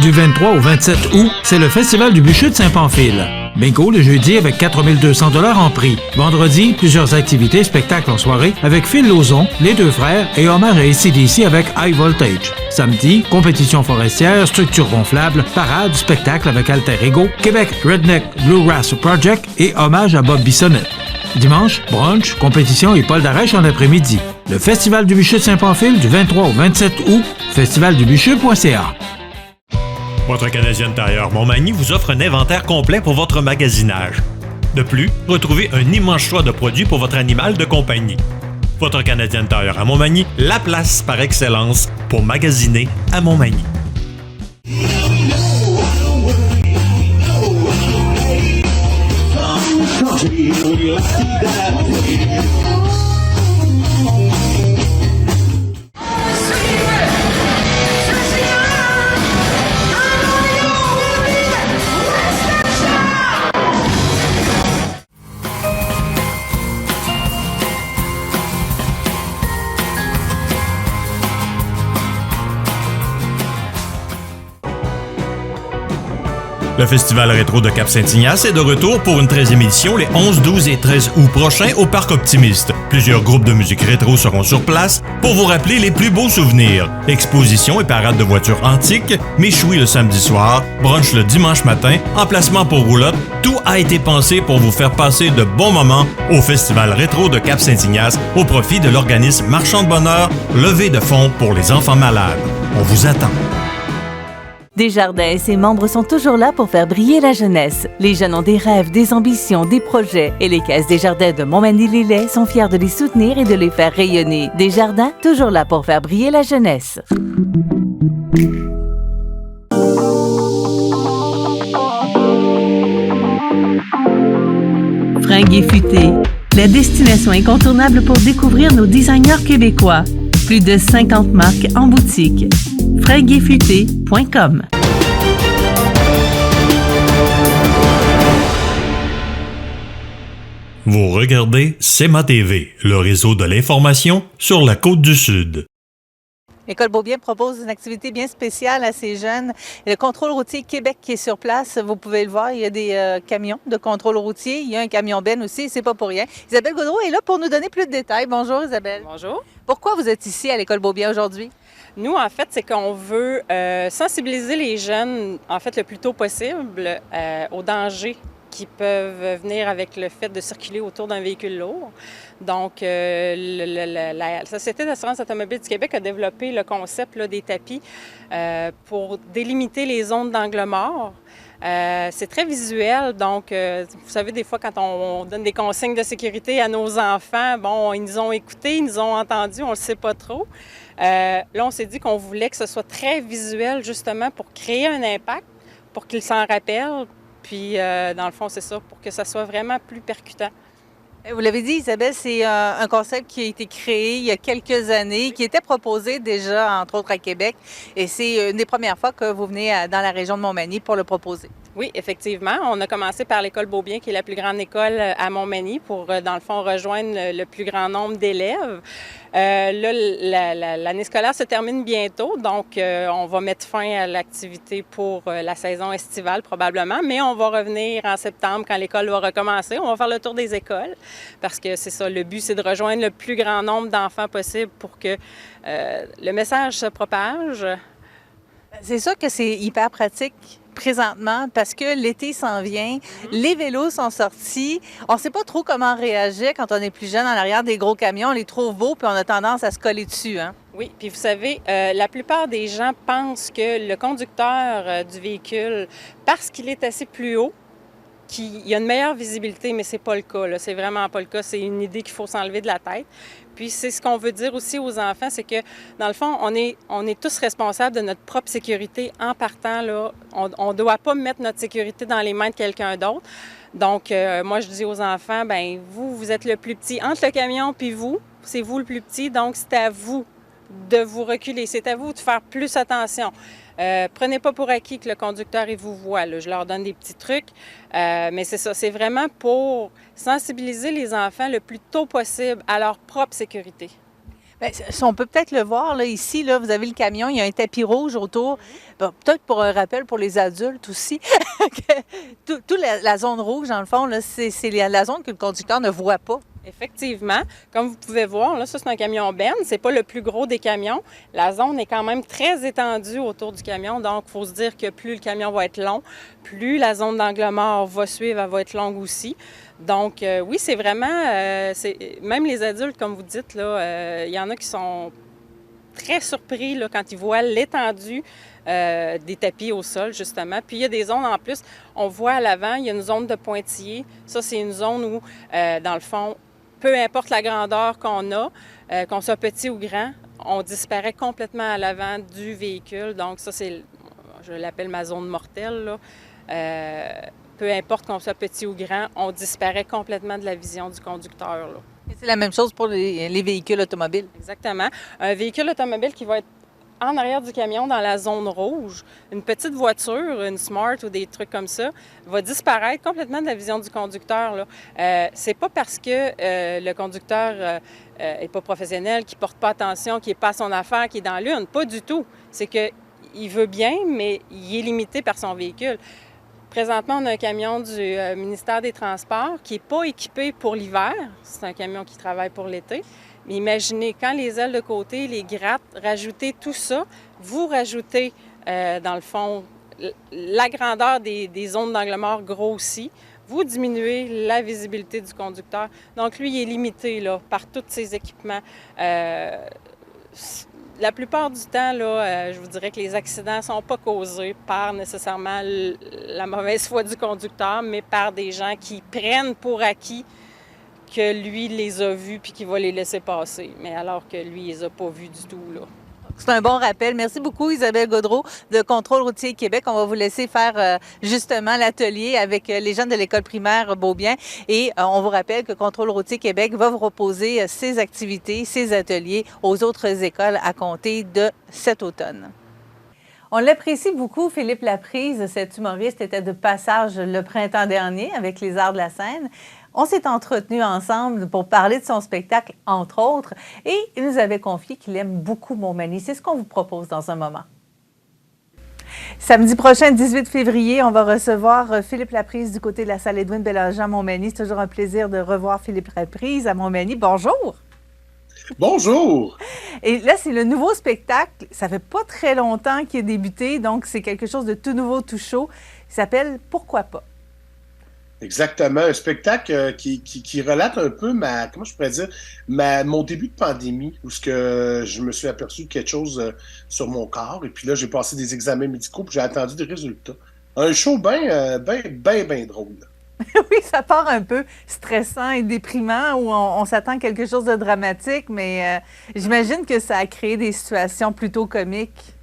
Du 23 au 27 août, c'est le Festival du bûcher de Saint-Pamphile. Bingo le jeudi avec 4 200 $ en prix. Vendredi, plusieurs activités, spectacles en soirée avec Phil Lauzon, les deux frères et hommage à AC/DC avec High Voltage. Samedi, compétition forestière, structure gonflable, parade, spectacle avec Alter Ego, Québec Redneck Bluegrass Project et hommage à Bob Bissonnette. Dimanche, brunch, compétition et Paul Darèche en après-midi. Le Festival du bûcher de Saint-Pamphile du 23 au 27 août, festivaldubucher.ca. Votre Canadien Tire Montmagny vous offre un inventaire complet pour votre magasinage. De plus, retrouvez un immense choix de produits pour votre animal de compagnie. Votre Canadien Tire à Montmagny, la place par excellence pour magasiner à Montmagny. Le Festival rétro de Cap-Saint-Ignace est de retour pour une 13e édition les 11, 12 et 13 août prochains au Parc Optimiste. Plusieurs groupes de musique rétro seront sur place pour vous rappeler les plus beaux souvenirs. Exposition et parade de voitures antiques, méchouis le samedi soir, brunch le dimanche matin, emplacement pour roulotte, tout a été pensé pour vous faire passer de bons moments au Festival rétro de Cap-Saint-Ignace au profit de l'organisme Marchand de Bonheur, levée de fonds pour les enfants malades. On vous attend. Desjardins et ses membres sont toujours là pour faire briller la jeunesse. Les jeunes ont des rêves, des ambitions, des projets et les caisses Desjardins de Montmagny-Lillet sont fiers de les soutenir et de les faire rayonner. Desjardins, toujours là pour faire briller la jeunesse. Fringues et futé, la destination incontournable pour découvrir nos designers québécois. Plus de 50 marques en boutique. fringuesfuté.com. Vous regardez CEMA TV, le réseau de l'information sur la Côte-du-Sud. L'École Beaubien propose une activité bien spéciale à ces jeunes. Le contrôle routier Québec qui est sur place, vous pouvez le voir, il y a des camions de contrôle routier. Il y a un camion Ben aussi, c'est pas pour rien. Isabelle Gaudreau est là pour nous donner plus de détails. Bonjour Isabelle. Bonjour. Pourquoi vous êtes ici à l'École Beaubien aujourd'hui? Nous, en fait, c'est qu'on veut sensibiliser les jeunes, en fait, le plus tôt possible aux dangers qui peuvent venir avec le fait de circuler autour d'un véhicule lourd. Donc, la Société d'assurance automobile du Québec a développé le concept là, des tapis pour délimiter les zones d'angle mort. C'est très visuel, donc vous savez, des fois, quand on donne des consignes de sécurité à nos enfants, bon, ils nous ont écoutés, ils nous ont entendus, on ne le sait pas trop. Là, on s'est dit qu'on voulait que ce soit très visuel, justement, pour créer un impact, pour qu'ils s'en rappellent. Puis, dans le fond, c'est ça, pour que ça soit vraiment plus percutant. Vous l'avez dit, Isabelle, c'est un concept qui a été créé il y a quelques années, qui était proposé déjà, entre autres, à Québec. Et c'est une des premières fois que vous venez dans la région de Montmagny pour le proposer. Oui, effectivement. On a commencé par l'École Beaubien, qui est la plus grande école à Montmagny, pour, dans le fond, rejoindre le plus grand nombre d'élèves. Là, l'année scolaire se termine bientôt, donc on va mettre fin à l'activité pour la saison estivale probablement, mais on va revenir en septembre quand l'école va recommencer. On va faire le tour des écoles parce que c'est ça, le but, c'est de rejoindre le plus grand nombre d'enfants possible pour que le message se propage. C'est sûr que c'est hyper pratique présentement parce que l'été s'en vient, les vélos sont sortis, on ne sait pas trop comment réagir quand on est plus jeune en arrière des gros camions, on les trouve beaux puis on a tendance à se coller dessus, hein? Oui, puis vous savez, la plupart des gens pensent que le conducteur du véhicule, parce qu'il est assez plus haut, qu'il y a une meilleure visibilité, mais c'est pas le cas, là. C'est vraiment pas le cas. C'est une idée qu'il faut s'enlever de la tête. Puis c'est ce qu'on veut dire aussi aux enfants, c'est que, dans le fond, on est tous responsables de notre propre sécurité en partant, là. On ne doit pas mettre notre sécurité dans les mains de quelqu'un d'autre. Donc, moi, je dis aux enfants, bien, vous êtes le plus petit. Entre le camion puis vous, c'est vous le plus petit, donc c'est à vous de vous reculer. C'est à vous de faire plus attention. Prenez pas pour acquis que le conducteur, il vous voit. Là. Je leur donne des petits trucs, mais c'est ça. C'est vraiment pour sensibiliser les enfants le plus tôt possible à leur propre sécurité. Bien, on peut peut-être le voir, là, ici, là, vous avez le camion, il y a un tapis rouge autour. Bon, peut-être pour un rappel pour les adultes aussi. Toute la zone rouge, dans le fond, là, c'est la zone que le conducteur ne voit pas. Effectivement. Comme vous pouvez voir, là, ça, c'est un camion Ben. C'est pas le plus gros des camions. La zone est quand même très étendue autour du camion. Donc, il faut se dire que plus le camion va être long, plus la zone d'angle mort va suivre, elle va être longue aussi. Donc, oui, c'est vraiment... même les adultes, comme vous dites, là, il y en a qui sont très surpris là, quand ils voient l'étendue des tapis au sol, justement. Puis, il y a des zones en plus. On voit à l'avant, il y a une zone de pointillés. Ça, c'est une zone où, dans le fond, peu importe la grandeur qu'on a, qu'on soit petit ou grand, on disparaît complètement à l'avant du véhicule. Donc ça, je l'appelle ma zone mortelle, là. Peu importe qu'on soit petit ou grand, on disparaît complètement de la vision du conducteur, là. Et c'est la même chose pour les véhicules automobiles. Exactement. Un véhicule automobile qui va être en arrière du camion, dans la zone rouge, une petite voiture, une Smart ou des trucs comme ça, va disparaître complètement de la vision du conducteur, là. C'est pas parce que le conducteur est pas professionnel, qu'il porte pas attention, qu'il n'est pas à son affaire, qu'il est dans l'une. Pas du tout. C'est qu'il veut bien, mais il est limité par son véhicule. Présentement, on a un camion du ministère des Transports qui n'est pas équipé pour l'hiver. C'est un camion qui travaille pour l'été. Mais imaginez, quand les ailes de côté, les grattes, rajoutez tout ça, vous rajoutez, dans le fond, la grandeur des zones d'angle mort grossit, vous diminuez la visibilité du conducteur. Donc, lui, il est limité là, par tous ces équipements. La plupart du temps, là, je vous dirais que les accidents ne sont pas causés par nécessairement la mauvaise foi du conducteur, mais par des gens qui prennent pour acquis que lui les a vus puis qu'il va les laisser passer, mais alors que lui, il les a pas vus du tout, là. C'est un bon rappel. Merci beaucoup, Isabelle Gaudreault de Contrôle routier Québec. On va vous laisser faire justement l'atelier avec les jeunes de l'école primaire Beaubien. Et on vous rappelle que Contrôle routier Québec va vous proposer ses activités, ses ateliers aux autres écoles à compter de cet automne. On l'apprécie beaucoup, Philippe Laprise. Cet humoriste était de passage le printemps dernier avec les Arts de la scène. On s'est entretenus ensemble pour parler de son spectacle, entre autres, et il nous avait confié qu'il aime beaucoup Montmagny. C'est ce qu'on vous propose dans un moment. Samedi prochain, 18 février, on va recevoir Philippe Laprise du côté de la salle Edwin Bélanger à Montmagny. C'est toujours un plaisir de revoir Philippe Laprise à Montmagny. Bonjour! Bonjour! Et là, c'est le nouveau spectacle. Ça fait pas très longtemps qu'il est débuté, donc c'est quelque chose de tout nouveau, tout chaud. Il s'appelle « Pourquoi pas ». Exactement, un spectacle qui relate un peu comment je pourrais dire, mon début de pandémie, où je me suis aperçu de quelque chose sur mon corps, et puis là, j'ai passé des examens médicaux, puis j'ai attendu des résultats. Un show bien drôle. Oui, ça part un peu stressant et déprimant, où on s'attend à quelque chose de dramatique, mais j'imagine que ça a créé des situations plutôt comiques.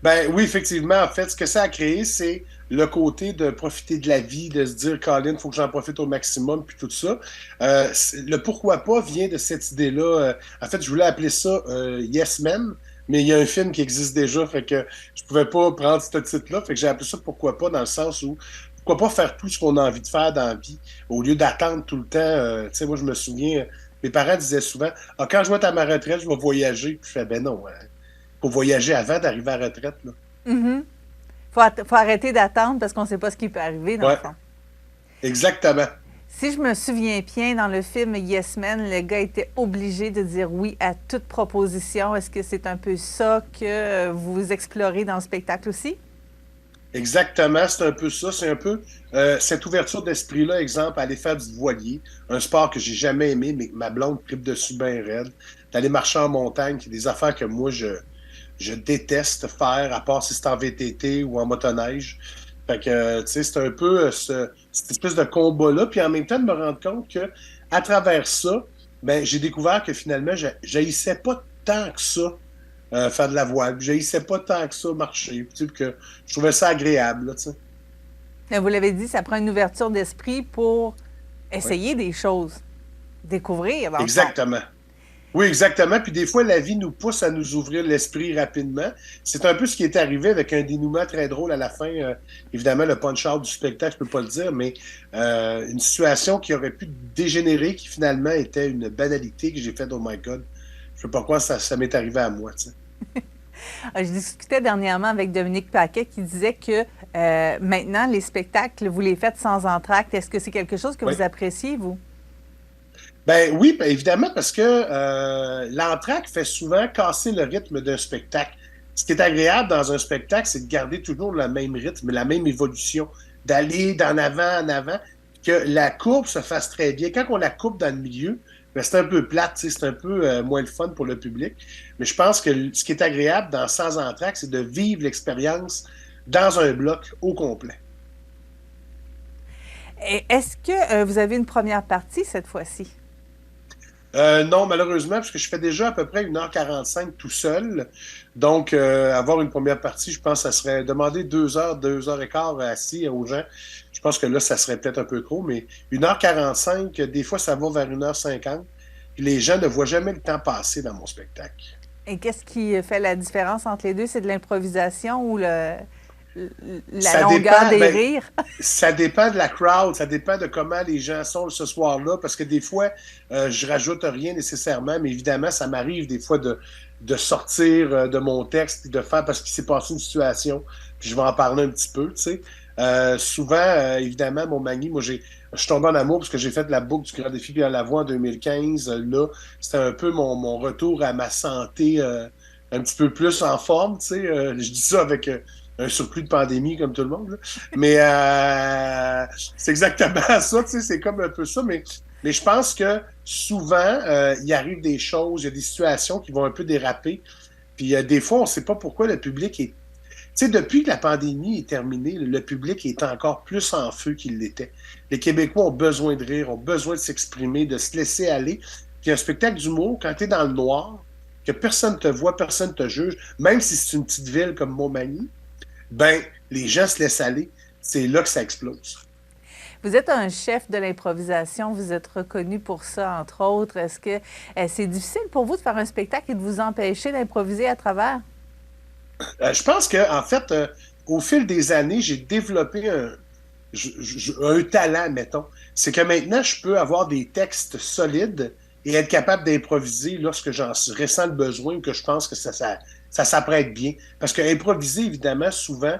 Ben oui, effectivement, en fait, ce que ça a créé, c'est le côté de profiter de la vie, de se dire, Colin, il faut que j'en profite au maximum, puis tout ça. Le pourquoi pas vient de cette idée-là. En fait, je voulais appeler ça Yes Men, mais il y a un film qui existe déjà, fait que je pouvais pas prendre ce titre-là, fait que j'ai appelé ça Pourquoi pas, dans le sens où pourquoi pas faire tout ce qu'on a envie de faire dans la vie, au lieu d'attendre tout le temps. Tu sais, moi, je me souviens, mes parents disaient souvent, quand je vais être à ma retraite, je vais voyager. Puis je fais, ben non, faut voyager avant d'arriver à la retraite, là. Mm-hmm. Faut arrêter d'attendre parce qu'on ne sait pas ce qui peut arriver, dans le fond. Exactement. Si je me souviens bien, dans le film Yes Man, le gars était obligé de dire oui à toute proposition. Est-ce que c'est un peu ça que vous explorez dans le spectacle aussi? Exactement, c'est un peu ça. C'est un peu cette ouverture d'esprit-là, exemple, aller faire du voilier, un sport que j'ai jamais aimé, mais que ma blonde tripe dessus bien raide, d'aller marcher en montagne, qui est des affaires que moi, je déteste faire, à part si c'est en VTT ou en motoneige. Fait que, tu sais, c'est un peu cette espèce de combat-là. Puis en même temps, de me rendre compte que à travers ça, ben, j'ai découvert que finalement, j'haïssais pas tant que ça faire de la voile. J'haïssais pas tant que ça marcher. Tu sais, que je trouvais ça agréable, là, tu sais. Vous l'avez dit, ça prend une ouverture d'esprit pour essayer des choses, découvrir. Exactement. Oui, exactement. Puis des fois, la vie nous pousse à nous ouvrir l'esprit rapidement. C'est un peu ce qui est arrivé avec un dénouement très drôle à la fin. Évidemment, le punch-out du spectacle, je peux pas le dire, mais une situation qui aurait pu dégénérer, qui finalement était une banalité que j'ai faite, oh my God. Je sais pas pourquoi ça m'est arrivé à moi, tu sais. Je discutais dernièrement avec Dominique Paquet qui disait que maintenant, les spectacles, vous les faites sans entracte. Est-ce que c'est quelque chose que vous appréciez, vous? Ben oui, ben évidemment, parce que l'entracte fait souvent casser le rythme d'un spectacle. Ce qui est agréable dans un spectacle, c'est de garder toujours le même rythme, la même évolution, d'aller d'en avant en avant, que la courbe se fasse très bien. Quand on la coupe dans le milieu, ben c'est un peu plate, c'est un peu moins le fun pour le public. Mais je pense que ce qui est agréable dans Sans entracte, c'est de vivre l'expérience dans un bloc au complet. Et est-ce que vous avez une première partie cette fois-ci? Non, malheureusement, parce que je fais déjà à peu près 1h45 tout seul. Donc, avoir une première partie, je pense que ça serait demander 2 heures, 2 heures et quart assis aux gens. Je pense que là, ça serait peut-être un peu trop, mais 1h45, des fois, ça va vers 1h50. Puis les gens ne voient jamais le temps passer dans mon spectacle. Et qu'est-ce qui fait la différence entre les deux? C'est de l'improvisation ou la longueur des rires? Ça dépend de la crowd, ça dépend de comment les gens sont ce soir-là, parce que des fois, je rajoute rien nécessairement, mais évidemment, ça m'arrive des fois de sortir de mon texte et de faire parce qu'il s'est passé une situation, puis je vais en parler un petit peu, tu sais. Souvent, évidemment, Montmagny, moi, je suis tombé en amour parce que j'ai fait la boucle du Grand Défi Pierre Lavoie en 2015. Là, c'était un peu mon retour à ma santé un petit peu plus en forme, tu sais. Je dis ça avec un surplus de pandémie, comme tout le monde, là. Mais c'est exactement ça, tu sais, c'est comme un peu ça. Mais je pense que souvent, il arrive des choses, il y a des situations qui vont un peu déraper. Puis des fois, on ne sait pas pourquoi le public est... Tu sais, depuis que la pandémie est terminée, le public est encore plus en feu qu'il l'était. Les Québécois ont besoin de rire, ont besoin de s'exprimer, de se laisser aller. Puis un spectacle d'humour, quand tu es dans le noir, que personne te voit, personne te juge, même si c'est une petite ville comme Montmagny, ben les gens se laissent aller. C'est là que ça explose. Vous êtes un chef de l'improvisation, vous êtes reconnu pour ça, entre autres. Est-ce que c'est difficile pour vous de faire un spectacle et de vous empêcher d'improviser à travers? Je pense qu'en fait, au fil des années, j'ai développé un talent, mettons. C'est que maintenant, je peux avoir des textes solides et être capable d'improviser lorsque j'en ressens le besoin ou que je pense que ça s'apprête bien. Parce que improviser, évidemment, souvent,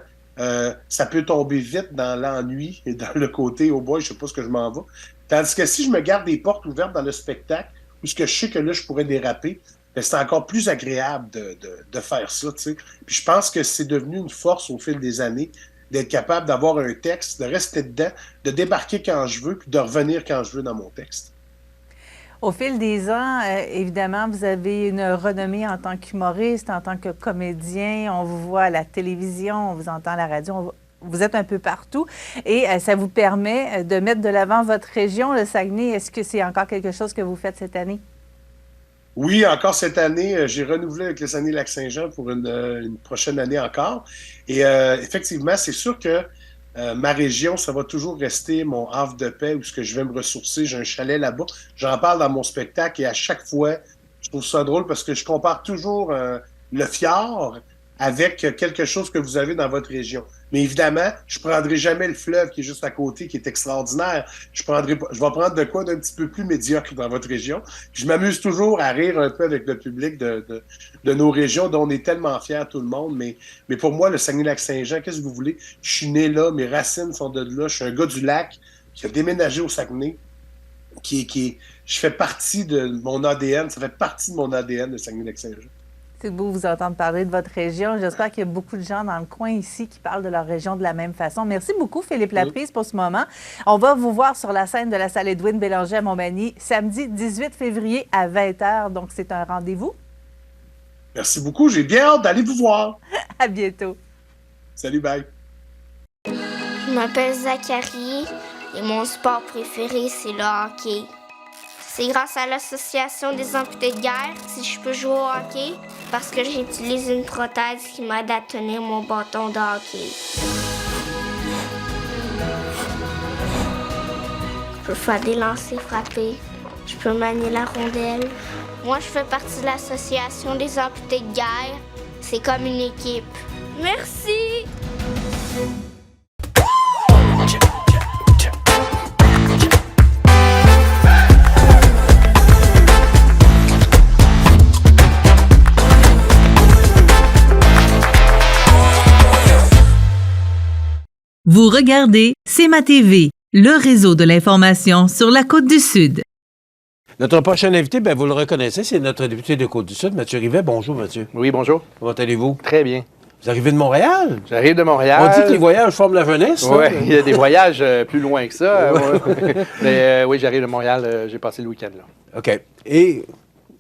ça peut tomber vite dans l'ennui et dans le côté « oh boy, je sais pas ce que je m'en vais ». Tandis que si je me garde des portes ouvertes dans le spectacle, où ce que je sais que là, je pourrais déraper, ben, c'est encore plus agréable de faire ça, tu sais. Puis je pense que c'est devenu une force au fil des années d'être capable d'avoir un texte, de rester dedans, de débarquer quand je veux, puis de revenir quand je veux dans mon texte. Au fil des ans, évidemment, vous avez une renommée en tant qu'humoriste, en tant que comédien. On vous voit à la télévision, on vous entend à la radio, vous êtes un peu partout. Et ça vous permet de mettre de l'avant votre région, le Saguenay. Est-ce que c'est encore quelque chose que vous faites cette année? Oui, encore cette année, j'ai renouvelé avec le Saguenay-Lac-Saint-Jean pour une prochaine année encore. Et effectivement, c'est sûr que ma région, ça va toujours rester mon havre de paix où ce que je vais me ressourcer. J'ai un chalet là-bas. J'en parle dans mon spectacle et à chaque fois, je trouve ça drôle parce que je compare toujours le fjord avec quelque chose que vous avez dans votre région. Mais évidemment, je ne prendrai jamais le fleuve qui est juste à côté, qui est extraordinaire. Je vais prendre de quoi d'un petit peu plus médiocre dans votre région. Puis je m'amuse toujours à rire un peu avec le public de nos régions dont on est tellement fiers, tout le monde. Mais pour moi, le Saguenay-Lac-Saint-Jean, qu'est-ce que vous voulez? Je suis né là, mes racines sont de là. Je suis un gars du lac qui a déménagé au Saguenay. Je fais partie de mon ADN. Ça fait partie de mon ADN, le Saguenay-Lac-Saint-Jean. C'est beau vous entendre parler de votre région. J'espère qu'il y a beaucoup de gens dans le coin ici qui parlent de leur région de la même façon. Merci beaucoup, Philippe Laprise, pour ce moment. On va vous voir sur la scène de la salle Edwin Bélanger à Montmagny, samedi 18 février à 20h. Donc, c'est un rendez-vous. Merci beaucoup. J'ai bien hâte d'aller vous voir. À bientôt. Salut, bye. Je m'appelle Zachary et mon sport préféré, c'est le hockey. C'est grâce à l'Association des amputés de guerre si je peux jouer au hockey, parce que j'utilise une prothèse qui m'aide à tenir mon bâton de hockey. Je peux faire des lancers frappés, je peux manier la rondelle. Moi, je fais partie de l'Association des amputés de guerre. C'est comme une équipe. Merci! Vous regardez C'est ma TV, le réseau de l'information sur la Côte-du-Sud. Notre prochain invité, bien, vous le reconnaissez, c'est notre député de Côte-du-Sud, Mathieu Rivet. Bonjour, Mathieu. Oui, bonjour. Comment allez-vous? Très bien. Vous arrivez de Montréal? J'arrive de Montréal. On dit que les voyages forment la jeunesse. Oui, il y a des voyages plus loin que ça. Mais oui, j'arrive de Montréal. J'ai passé le week-end là. OK. Et,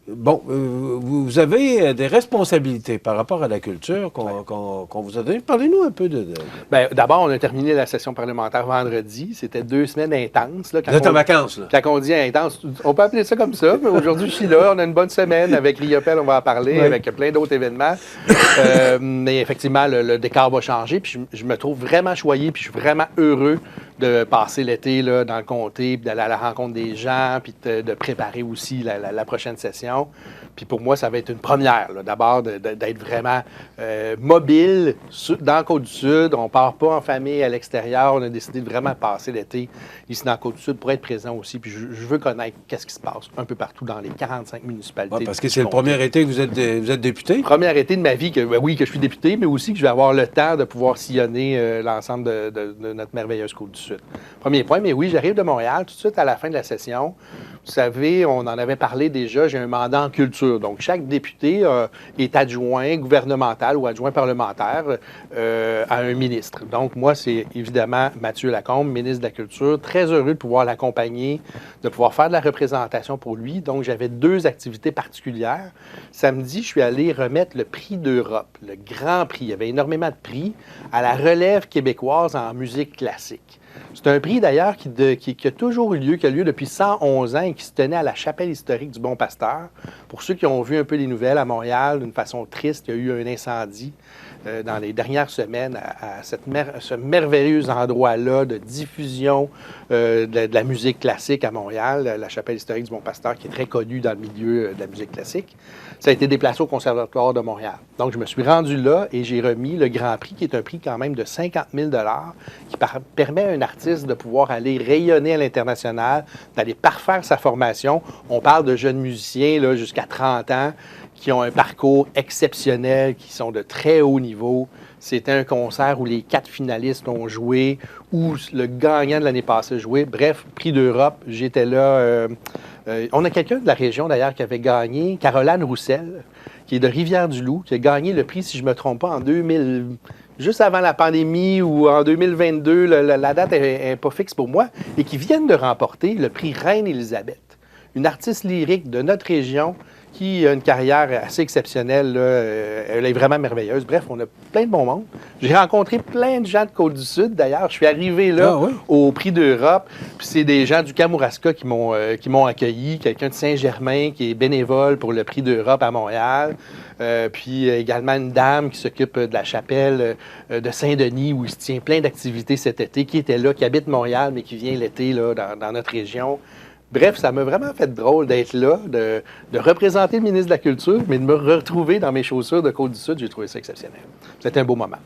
bon, vous avez des responsabilités par rapport à la culture qu'on vous a données. Parlez-nous un peu de... Bien, d'abord, on a terminé la session parlementaire vendredi. C'était 2 semaines intenses. Là, vous êtes en vacances, là? Quand on dit intense, on peut appeler ça comme ça. Mais aujourd'hui, je suis là. On a une bonne semaine. Avec l'IOPEL, on va en parler, avec plein d'autres événements. Mais effectivement, le décor va changer. Puis je me trouve vraiment choyé, puis je suis vraiment heureux de passer l'été là, dans le comté, puis d'aller à la rencontre des gens, puis de préparer aussi la prochaine session. Puis pour moi, ça va être une première. Là. D'abord, d'être vraiment mobile dans la Côte-du-Sud. On ne part pas en famille à l'extérieur. On a décidé de vraiment passer l'été ici dans la Côte-du-Sud pour être présent aussi. Puis je veux connaître qu'est-ce qui se passe un peu partout dans les 45 municipalités. Ouais, parce que c'est le premier été que vous êtes député? Premier été de ma vie, que je suis député, mais aussi que je vais avoir le temps de pouvoir sillonner l'ensemble de notre merveilleuse Côte-du-Sud. Premier point, mais oui, j'arrive de Montréal tout de suite à la fin de la session. Vous savez, on en avait parlé déjà, j'ai un mandat en culture. Donc, chaque député est adjoint gouvernemental ou adjoint parlementaire à un ministre. Donc, moi, c'est évidemment Mathieu Lacombe, ministre de la Culture. Très heureux de pouvoir l'accompagner, de pouvoir faire de la représentation pour lui. Donc, j'avais 2 activités particulières. Samedi, je suis allé remettre le prix d'Europe, le grand prix. Il y avait énormément de prix à la relève québécoise en musique classique. C'est un prix, d'ailleurs, qui a toujours eu lieu, qui a lieu depuis 111 ans et qui se tenait à la chapelle historique du Bon-Pasteur. Pour ceux qui ont vu un peu les nouvelles à Montréal, d'une façon triste, il y a eu un incendie dans les dernières semaines à ce merveilleux endroit-là de diffusion de la musique classique à Montréal, la chapelle historique du Bon-Pasteur, qui est très connue dans le milieu de la musique classique. Ça a été déplacé au Conservatoire de Montréal. Donc, je me suis rendu là et j'ai remis le Grand Prix, qui est un prix quand même de 50 000 qui permet à un artiste de pouvoir aller rayonner à l'international, d'aller parfaire sa formation. On parle de jeunes musiciens là, jusqu'à 30 ans qui ont un parcours exceptionnel, qui sont de très haut niveau. C'était un concert où les 4 finalistes ont joué, où le gagnant de l'année passée jouait. Bref, prix d'Europe, j'étais là. On a quelqu'un de la région, d'ailleurs, qui avait gagné, Caroline Roussel, qui est de Rivière-du-Loup, qui a gagné le prix, si je ne me trompe pas, en 2000, juste avant la pandémie ou en 2022. La date n'est pas fixe pour moi, et qui viennent de remporter le prix Reine-Élisabeth, une artiste lyrique de notre région qui a une carrière assez exceptionnelle. Là. Elle est vraiment merveilleuse. Bref, on a plein de bon monde. J'ai rencontré plein de gens de Côte-du-Sud. D'ailleurs, je suis arrivé là au Prix d'Europe. Puis c'est des gens du Kamouraska qui m'ont accueilli. Quelqu'un de Saint-Germain qui est bénévole pour le Prix d'Europe à Montréal. Puis également une dame qui s'occupe de la chapelle de Saint-Denis où il se tient plein d'activités cet été, qui était là, qui habite Montréal, mais qui vient l'été là, dans notre région. Bref, ça m'a vraiment fait drôle d'être là, de représenter le ministre de la Culture, mais de me retrouver dans mes chaussures de Côte-du-Sud. J'ai trouvé ça exceptionnel. C'était un beau moment.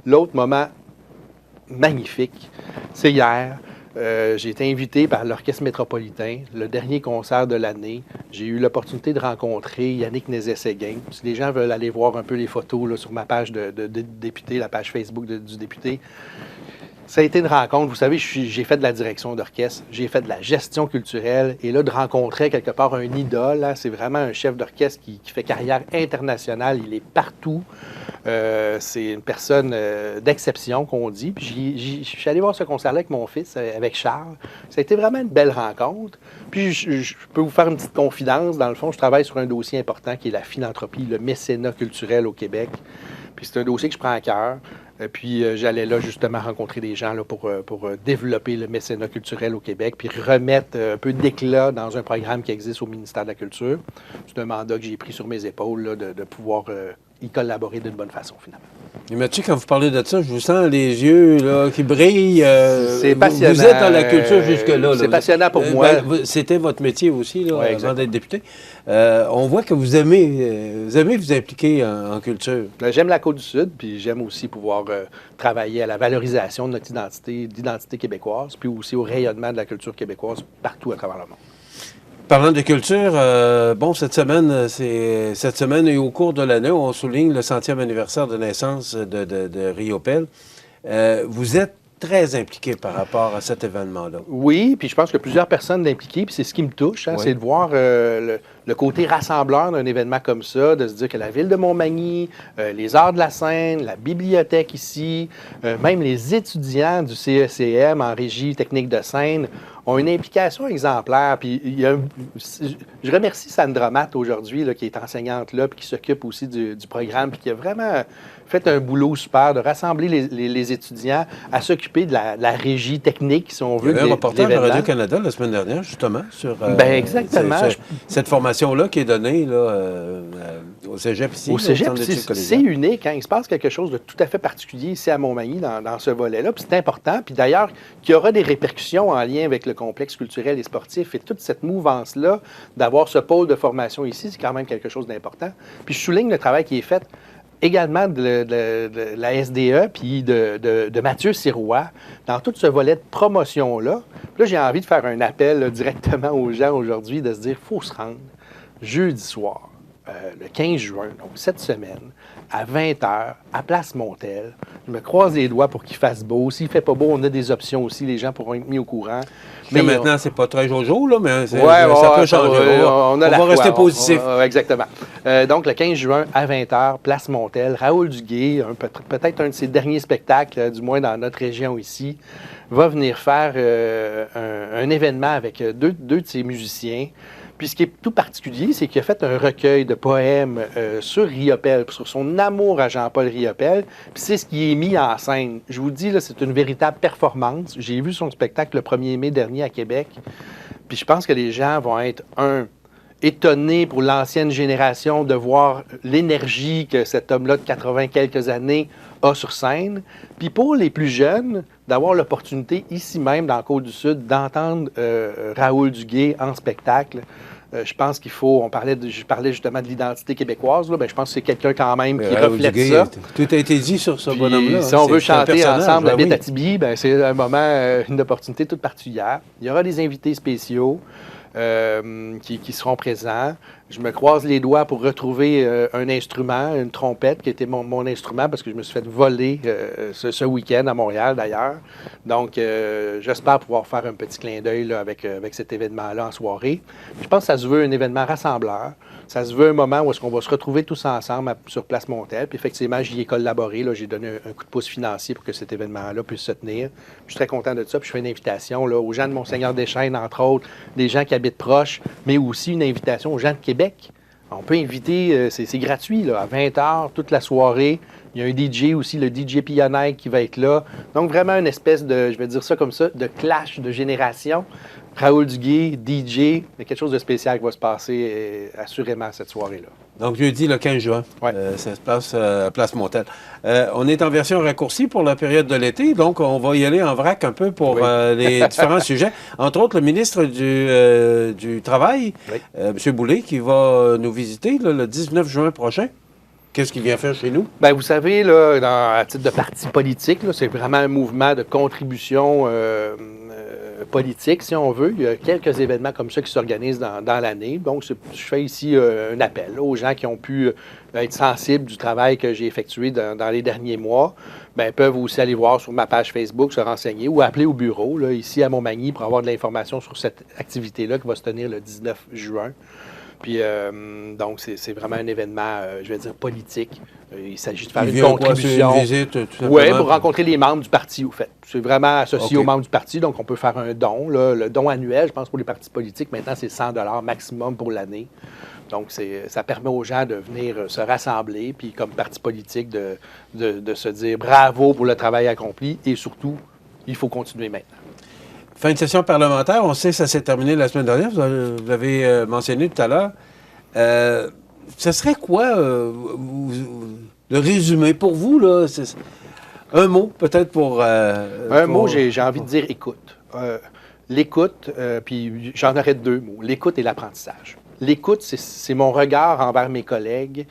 L'autre moment magnifique, c'est hier. J'ai été invité par l'Orchestre métropolitain, le dernier concert de l'année. J'ai eu l'opportunité de rencontrer Yannick Nézet-Séguin. Si les gens veulent aller voir un peu les photos là, sur ma page de député, la page Facebook du député, ça a été une rencontre. Vous savez, j'ai fait de la direction d'orchestre, j'ai fait de la gestion culturelle, et là, de rencontrer quelque part un idole, là, c'est vraiment un chef d'orchestre qui fait carrière internationale, il est partout. C'est une personne d'exception, qu'on dit. Puis je suis allé voir ce concert-là avec mon fils, avec Charles. Ça a été vraiment une belle rencontre. Puis je peux vous faire une petite confidence. Dans le fond, je travaille sur un dossier important qui est la philanthropie, le mécénat culturel au Québec. Puis c'est un dossier que je prends à cœur. Puis j'allais là justement rencontrer des gens là, pour développer le mécénat culturel au Québec, puis remettre un peu d'éclat dans un programme qui existe au ministère de la Culture. C'est un mandat que j'ai pris sur mes épaules là, de pouvoir y collaborer d'une bonne façon, finalement. Et Mathieu, quand vous parlez de ça, je vous sens les yeux là, qui brillent. C'est passionnant. Vous êtes dans la culture jusque-là. C'est passionnant pour moi. C'était votre métier aussi, là, avant d'être député. On voit que vous aimez vous impliquer en culture. J'aime la Côte-du-Sud, puis j'aime aussi pouvoir travailler à la valorisation de notre identité, d'identité québécoise, puis aussi au rayonnement de la culture québécoise partout à travers le monde. Parlant de culture, cette semaine et au cours de l'année, on souligne le 100e anniversaire de naissance de Riopelle. Vous êtes très impliqué par rapport à cet événement-là. Oui, puis je pense que plusieurs personnes impliquées, puis c'est ce qui me touche, c'est de voir le côté rassembleur d'un événement comme ça, de se dire que la ville de Montmagny, les Arts de la Seine, la bibliothèque ici, même les étudiants du CECM en régie technique de scène ont une implication exemplaire. Puis je remercie Sandra Matt aujourd'hui, là, qui est enseignante là, puis qui s'occupe aussi du programme, puis qui a vraiment fait un boulot super de rassembler les étudiants à s'occuper de la régie technique, si on veut. Il y a eu un reportage de Radio-Canada la semaine dernière, justement, sur exactement. Cette formation formation-là qui est donnée là, au cégep ici. Au cégep, Centre d'études c'est collégiales. unique. Hein? Il se passe quelque chose de tout à fait particulier ici à Montmagny dans ce volet-là. Puis c'est important. Puis d'ailleurs, qu'il y aura des répercussions en lien avec le complexe culturel et sportif et toute cette mouvance-là, d'avoir ce pôle de formation ici, c'est quand même quelque chose d'important. Puis je souligne le travail qui est fait également de la SDE puis de Mathieu Sirois dans tout ce volet de promotion-là. Puis là, j'ai envie de faire un appel là, directement aux gens aujourd'hui, de se dire, il faut se rendre jeudi soir, le 15 juin, donc cette semaine, à 20h, à Place Montel. Je me croise les doigts pour qu'il fasse beau. S'il ne fait pas beau, on a des options aussi. Les gens pourront être mis au courant. Mais maintenant, c'est pas très jojo, là, mais ouais, ça peut changer. On va rester positif. Exactement. Donc, le 15 juin, à 20h, Place Montel, Raoul Duguay, peut-être un de ses derniers spectacles, du moins dans notre région ici, va venir faire un événement avec deux de ses musiciens. Puis ce qui est tout particulier, c'est qu'il a fait un recueil de poèmes sur Riopelle, sur son amour à Jean-Paul Riopelle. Puis c'est ce qui est mis en scène. Je vous dis, là, c'est une véritable performance. J'ai vu son spectacle le 1er mai dernier à Québec. Puis je pense que les gens vont être, étonnés pour l'ancienne génération de voir l'énergie que cet homme-là de 80 quelques années a sur scène. Puis pour les plus jeunes, d'avoir l'opportunité ici même, dans la Côte-du-Sud, d'entendre Raoul Duguay en spectacle. Je pense qu'il faut... Je parlais justement de l'identité québécoise. Là, je pense que c'est quelqu'un quand même qui reflète Duguay, ça. Tout a été dit sur ce bonhomme-là. Si on veut chanter ensemble la oui. Abitibi, c'est un moment, une opportunité toute particulière. Il y aura des invités spéciaux qui seront présents. Je me croise les doigts pour retrouver un instrument, une trompette, qui était mon instrument parce que je me suis fait voler ce week-end à Montréal, d'ailleurs. Donc, j'espère pouvoir faire un petit clin d'œil là, avec cet événement-là en soirée. Je pense que ça se veut un événement rassembleur. Ça se veut un moment où est-ce qu'on va se retrouver tous ensemble sur Place Montel. Puis effectivement, j'y ai collaboré. Là, j'ai donné un coup de pouce financier pour que cet événement-là puisse se tenir. Je suis très content de ça. Puis je fais une invitation là, aux gens de Monseigneur-des-Chênes, entre autres, des gens qui habitent proches, mais aussi une invitation aux gens de Québec. On peut inviter, c'est gratuit, là, à 20h, toute la soirée. Il y a un DJ aussi, le DJ Pionnier qui va être là. Donc, vraiment une espèce de, je vais dire ça comme ça, de clash de génération. Raoul Duguay, DJ, il y a quelque chose de spécial qui va se passer assurément cette soirée-là. Donc, jeudi, le 15 juin, ouais. Ça se passe à Place Montel. On est en version raccourcie pour la période de l'été, donc on va y aller en vrac un peu pour les différents sujets. Entre autres, le ministre du Travail, M. Boulay, qui va nous visiter là, le 19 juin prochain. Qu'est-ce qu'il vient faire chez nous? Bien, vous savez, là, à titre de parti politique, là, c'est vraiment un mouvement de contribution politique, si on veut. Il y a quelques événements comme ça qui s'organisent dans l'année. Donc, je fais ici un appel là, aux gens qui ont pu être sensibles du travail que j'ai effectué dans les derniers mois. Bien, peuvent aussi aller voir sur ma page Facebook, se renseigner ou appeler au bureau, là, ici à Montmagny, pour avoir de l'information sur cette activité-là qui va se tenir le 19 juin. Puis, donc, c'est vraiment un événement, je vais dire, politique. Il s'agit de faire une contribution. Une visite, tout simplement. Oui, pour rencontrer les membres du parti, au fait. C'est vraiment associé aux membres du parti, donc on peut faire un don. Là. Le don annuel, je pense, pour les partis politiques, maintenant, c'est 100 $ maximum pour l'année. Donc, ça permet aux gens de venir se rassembler, puis comme parti politique, de se dire bravo pour le travail accompli, et surtout, il faut continuer maintenant. Fin de session parlementaire, on sait que ça s'est terminé la semaine dernière, vous l'avez mentionné tout à l'heure. Ce serait quoi le résumé pour vous, là? Un mot, peut-être pour... un mot, j'ai envie de dire écoute. L'écoute, puis j'en aurais deux mots. L'écoute et l'apprentissage. L'écoute, c'est mon regard envers mes collègues,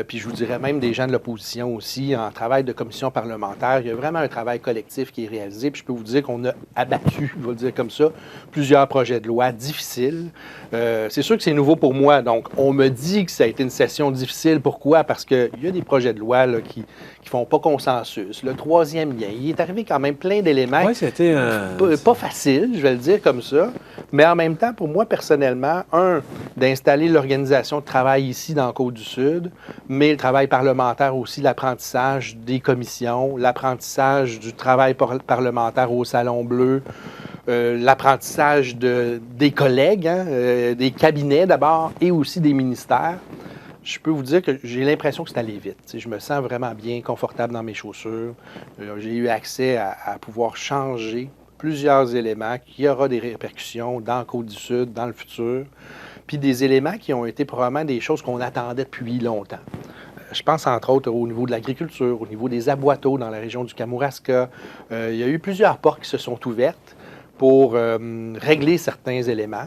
puis je vous dirais même des gens de l'opposition aussi, en travail de commission parlementaire. Il y a vraiment un travail collectif qui est réalisé, puis je peux vous dire qu'on a abattu, je vais le dire comme ça, plusieurs projets de loi difficiles. C'est sûr que c'est nouveau pour moi, donc on me dit que ça a été une session difficile. Pourquoi? Parce qu'il y a des projets de loi là, qui font pas consensus. Le troisième lien, il est arrivé quand même plein d'éléments. Oui, c'était... Pas facile, je vais le dire comme ça, mais en même temps, pour moi, personnellement, d'installer l'organisation de travail ici dans la Côte-du-Sud, mais le travail parlementaire aussi, l'apprentissage des commissions, l'apprentissage du travail parlementaire au Salon Bleu, l'apprentissage des collègues, des cabinets d'abord, et aussi des ministères. Je peux vous dire que j'ai l'impression que c'est allé vite. T'sais, je me sens vraiment bien, confortable dans mes chaussures. J'ai eu accès à pouvoir changer plusieurs éléments qui aura des répercussions dans la Côte-du-Sud, dans le futur. puis des éléments qui ont été probablement des choses qu'on attendait depuis longtemps. Je pense entre autres au niveau de l'agriculture, au niveau des aboiteaux dans la région du Kamouraska. Il y a eu plusieurs portes qui se sont ouvertes pour régler certains éléments.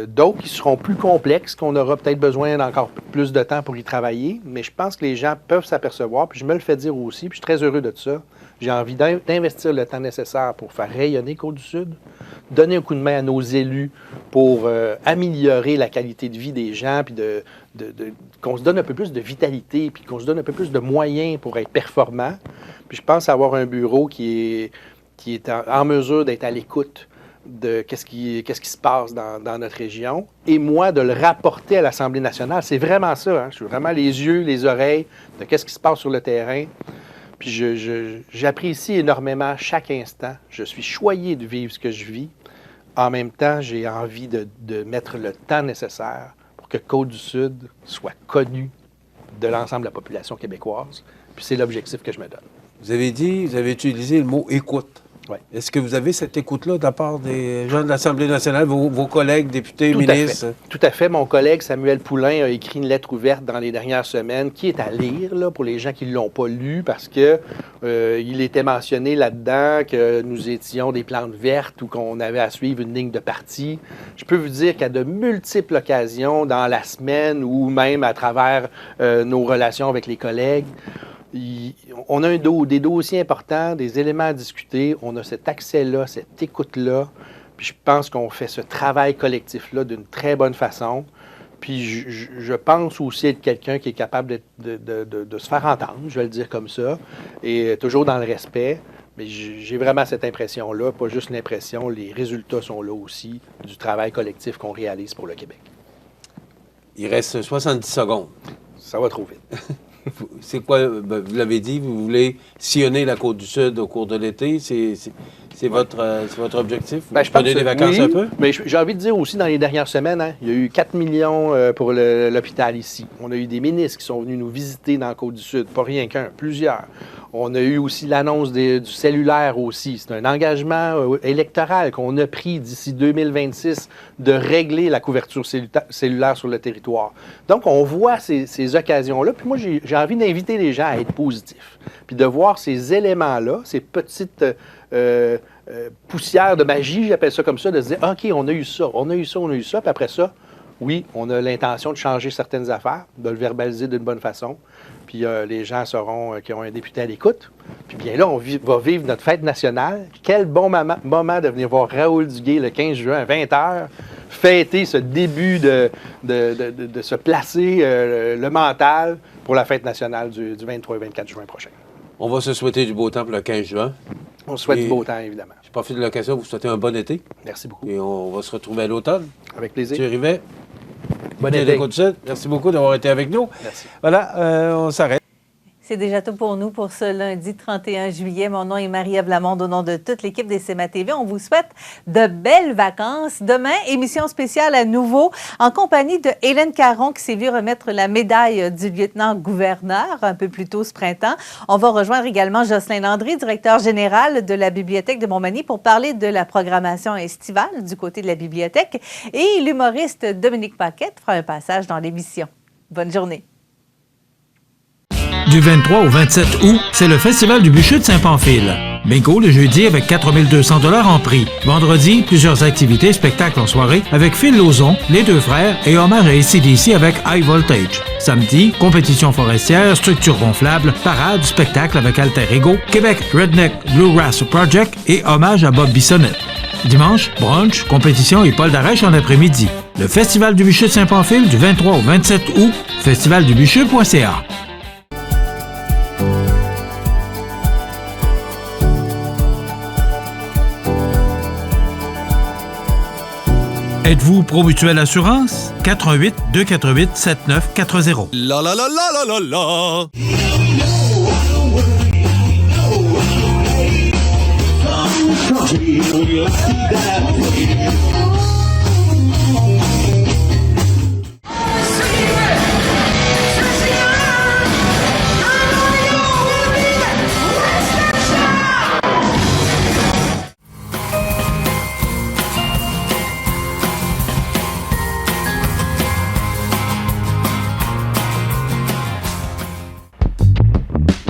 D'autres qui seront plus complexes, qu'on aura peut-être besoin d'encore plus de temps pour y travailler, mais je pense que les gens peuvent s'apercevoir, puis je me le fais dire aussi, puis je suis très heureux de ça. J'ai envie d'investir le temps nécessaire pour faire rayonner Côte-du-Sud, donner un coup de main à nos élus pour améliorer la qualité de vie des gens, puis qu'on se donne un peu plus de vitalité, puis qu'on se donne un peu plus de moyens pour être performant. Puis je pense avoir un bureau qui est en mesure d'être à l'écoute de qu'est-ce qui se passe dans notre région, et moi, de le rapporter à l'Assemblée nationale. C'est vraiment ça, hein? Je suis vraiment les yeux, les oreilles de qu'est-ce qui se passe sur le terrain. Puis j'apprécie énormément chaque instant. Je suis choyé de vivre ce que je vis. En même temps, j'ai envie de mettre le temps nécessaire pour que Côte-du-Sud soit connue de l'ensemble de la population québécoise. Puis c'est l'objectif que je me donne. Vous avez utilisé le mot « écoute ». Ouais. Est-ce que vous avez cette écoute-là de la part des gens de l'Assemblée nationale, vos collègues, députés, ministres? Tout à fait. Mon collègue Samuel Poulain a écrit une lettre ouverte dans les dernières semaines qui est à lire là, pour les gens qui ne l'ont pas lu parce que il était mentionné là-dedans que nous étions des plantes vertes ou qu'on avait à suivre une ligne de parti. Je peux vous dire qu'à de multiples occasions dans la semaine ou même à travers nos relations avec les collègues, on a des dossiers importants, des éléments à discuter. On a cet accès-là, cette écoute-là. Puis je pense qu'on fait ce travail collectif-là d'une très bonne façon. Puis je pense aussi être quelqu'un qui est capable de se faire entendre, je vais le dire comme ça, et toujours dans le respect. Mais j'ai vraiment cette impression-là, pas juste l'impression, les résultats sont là aussi du travail collectif qu'on réalise pour le Québec. Il reste 70 secondes. Ça va trop vite. C'est quoi, vous l'avez dit, vous voulez sillonner la Côte-du-Sud au cours de l'été, c'est votre objectif? Vous prenez des vacances un peu? Mais j'ai envie de dire aussi, dans les dernières semaines, hein, il y a eu 4 millions pour l'hôpital ici. On a eu des ministres qui sont venus nous visiter dans la Côte-du-Sud, pas rien qu'un, plusieurs. On a eu aussi l'annonce du cellulaire aussi. C'est un engagement électoral qu'on a pris d'ici 2026 de régler la couverture cellulaire sur le territoire. Donc, on voit ces occasions-là. Puis moi, j'ai envie d'inviter les gens à être positifs. Puis de voir ces éléments-là, ces petites poussières de magie, j'appelle ça comme ça, de se dire, OK, on a eu ça. Puis après ça, oui, on a l'intention de changer certaines affaires, de le verbaliser d'une bonne façon. Puis les gens sauront qu'ils ont un député à l'écoute. Puis bien là, on va vivre notre fête nationale. Quel bon moment de venir voir Raoul Duguay le 15 juin à 20h, fêter ce début de se placer le mental pour la fête nationale du 23 et 24 juin prochain. On va se souhaiter du beau temps pour le 15 juin. On se souhaite du beau temps, évidemment. Je profite de l'occasion pour vous souhaiter un bon été. Merci beaucoup. Et on va se retrouver à l'automne. Avec plaisir. M. Rivet. Bon été. Merci beaucoup d'avoir été avec nous. Merci. Voilà, on s'arrête. C'est déjà tout pour nous pour ce lundi 31 juillet. Mon nom est Marie-Ève Lamonde. Au nom de toute l'équipe des CMA TV, on vous souhaite de belles vacances. Demain, émission spéciale à nouveau en compagnie de Hélène Caron qui s'est vue remettre la médaille du lieutenant-gouverneur un peu plus tôt ce printemps. On va rejoindre également Jocelyn Landry, directeur général de la Bibliothèque de Montmagny, pour parler de la programmation estivale du côté de la bibliothèque. Et l'humoriste Dominique Paquette fera un passage dans l'émission. Bonne journée. Du 23 au 27 août, c'est le Festival du bûcher de Saint-Pamphile. Bingo le jeudi avec 4 200 $ en prix. Vendredi, plusieurs activités, spectacles en soirée avec Phil Lauzon, Les Deux Frères et hommage à AC/DC avec High Voltage. Samedi, compétition forestière, structure gonflable, parade, spectacle avec Alter Ego, Québec Redneck Bluegrass Project et hommage à Bob Bissonnette. Dimanche, brunch, compétition et Paul Darèche en après-midi. Le Festival du bûcher de Saint-Pamphile du 23 au 27 août, festivaldubûcher.ca. Êtes-vous Promutuelle Assurance? 88 248 7940. La la la la la la la.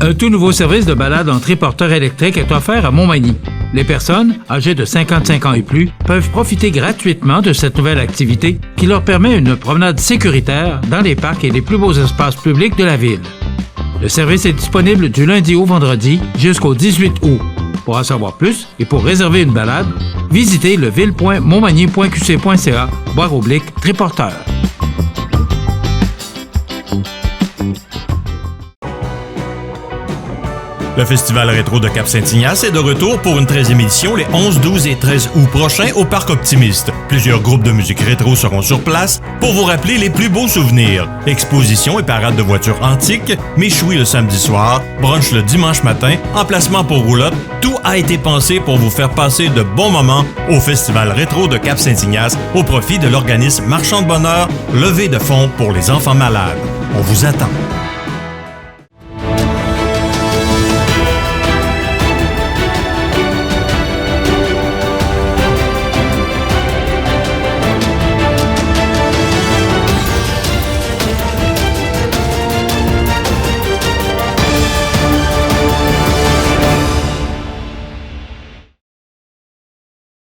Un tout nouveau service de balade en triporteur électrique est offert à Montmagny. Les personnes âgées de 55 ans et plus peuvent profiter gratuitement de cette nouvelle activité qui leur permet une promenade sécuritaire dans les parcs et les plus beaux espaces publics de la ville. Le service est disponible du lundi au vendredi jusqu'au 18 août. Pour en savoir plus et pour réserver une balade, visitez leville.montmagny.qc.ca/triporteur. Le Festival rétro de Cap-Saint-Ignace est de retour pour une 13e édition les 11, 12 et 13 août prochains au Parc Optimiste. Plusieurs groupes de musique rétro seront sur place pour vous rappeler les plus beaux souvenirs. Exposition et parade de voitures antiques, méchouis le samedi soir, brunch le dimanche matin, emplacement pour roulotte. Tout a été pensé pour vous faire passer de bons moments au Festival rétro de Cap-Saint-Ignace au profit de l'organisme Marchand de Bonheur, levée de fonds pour les enfants malades. On vous attend.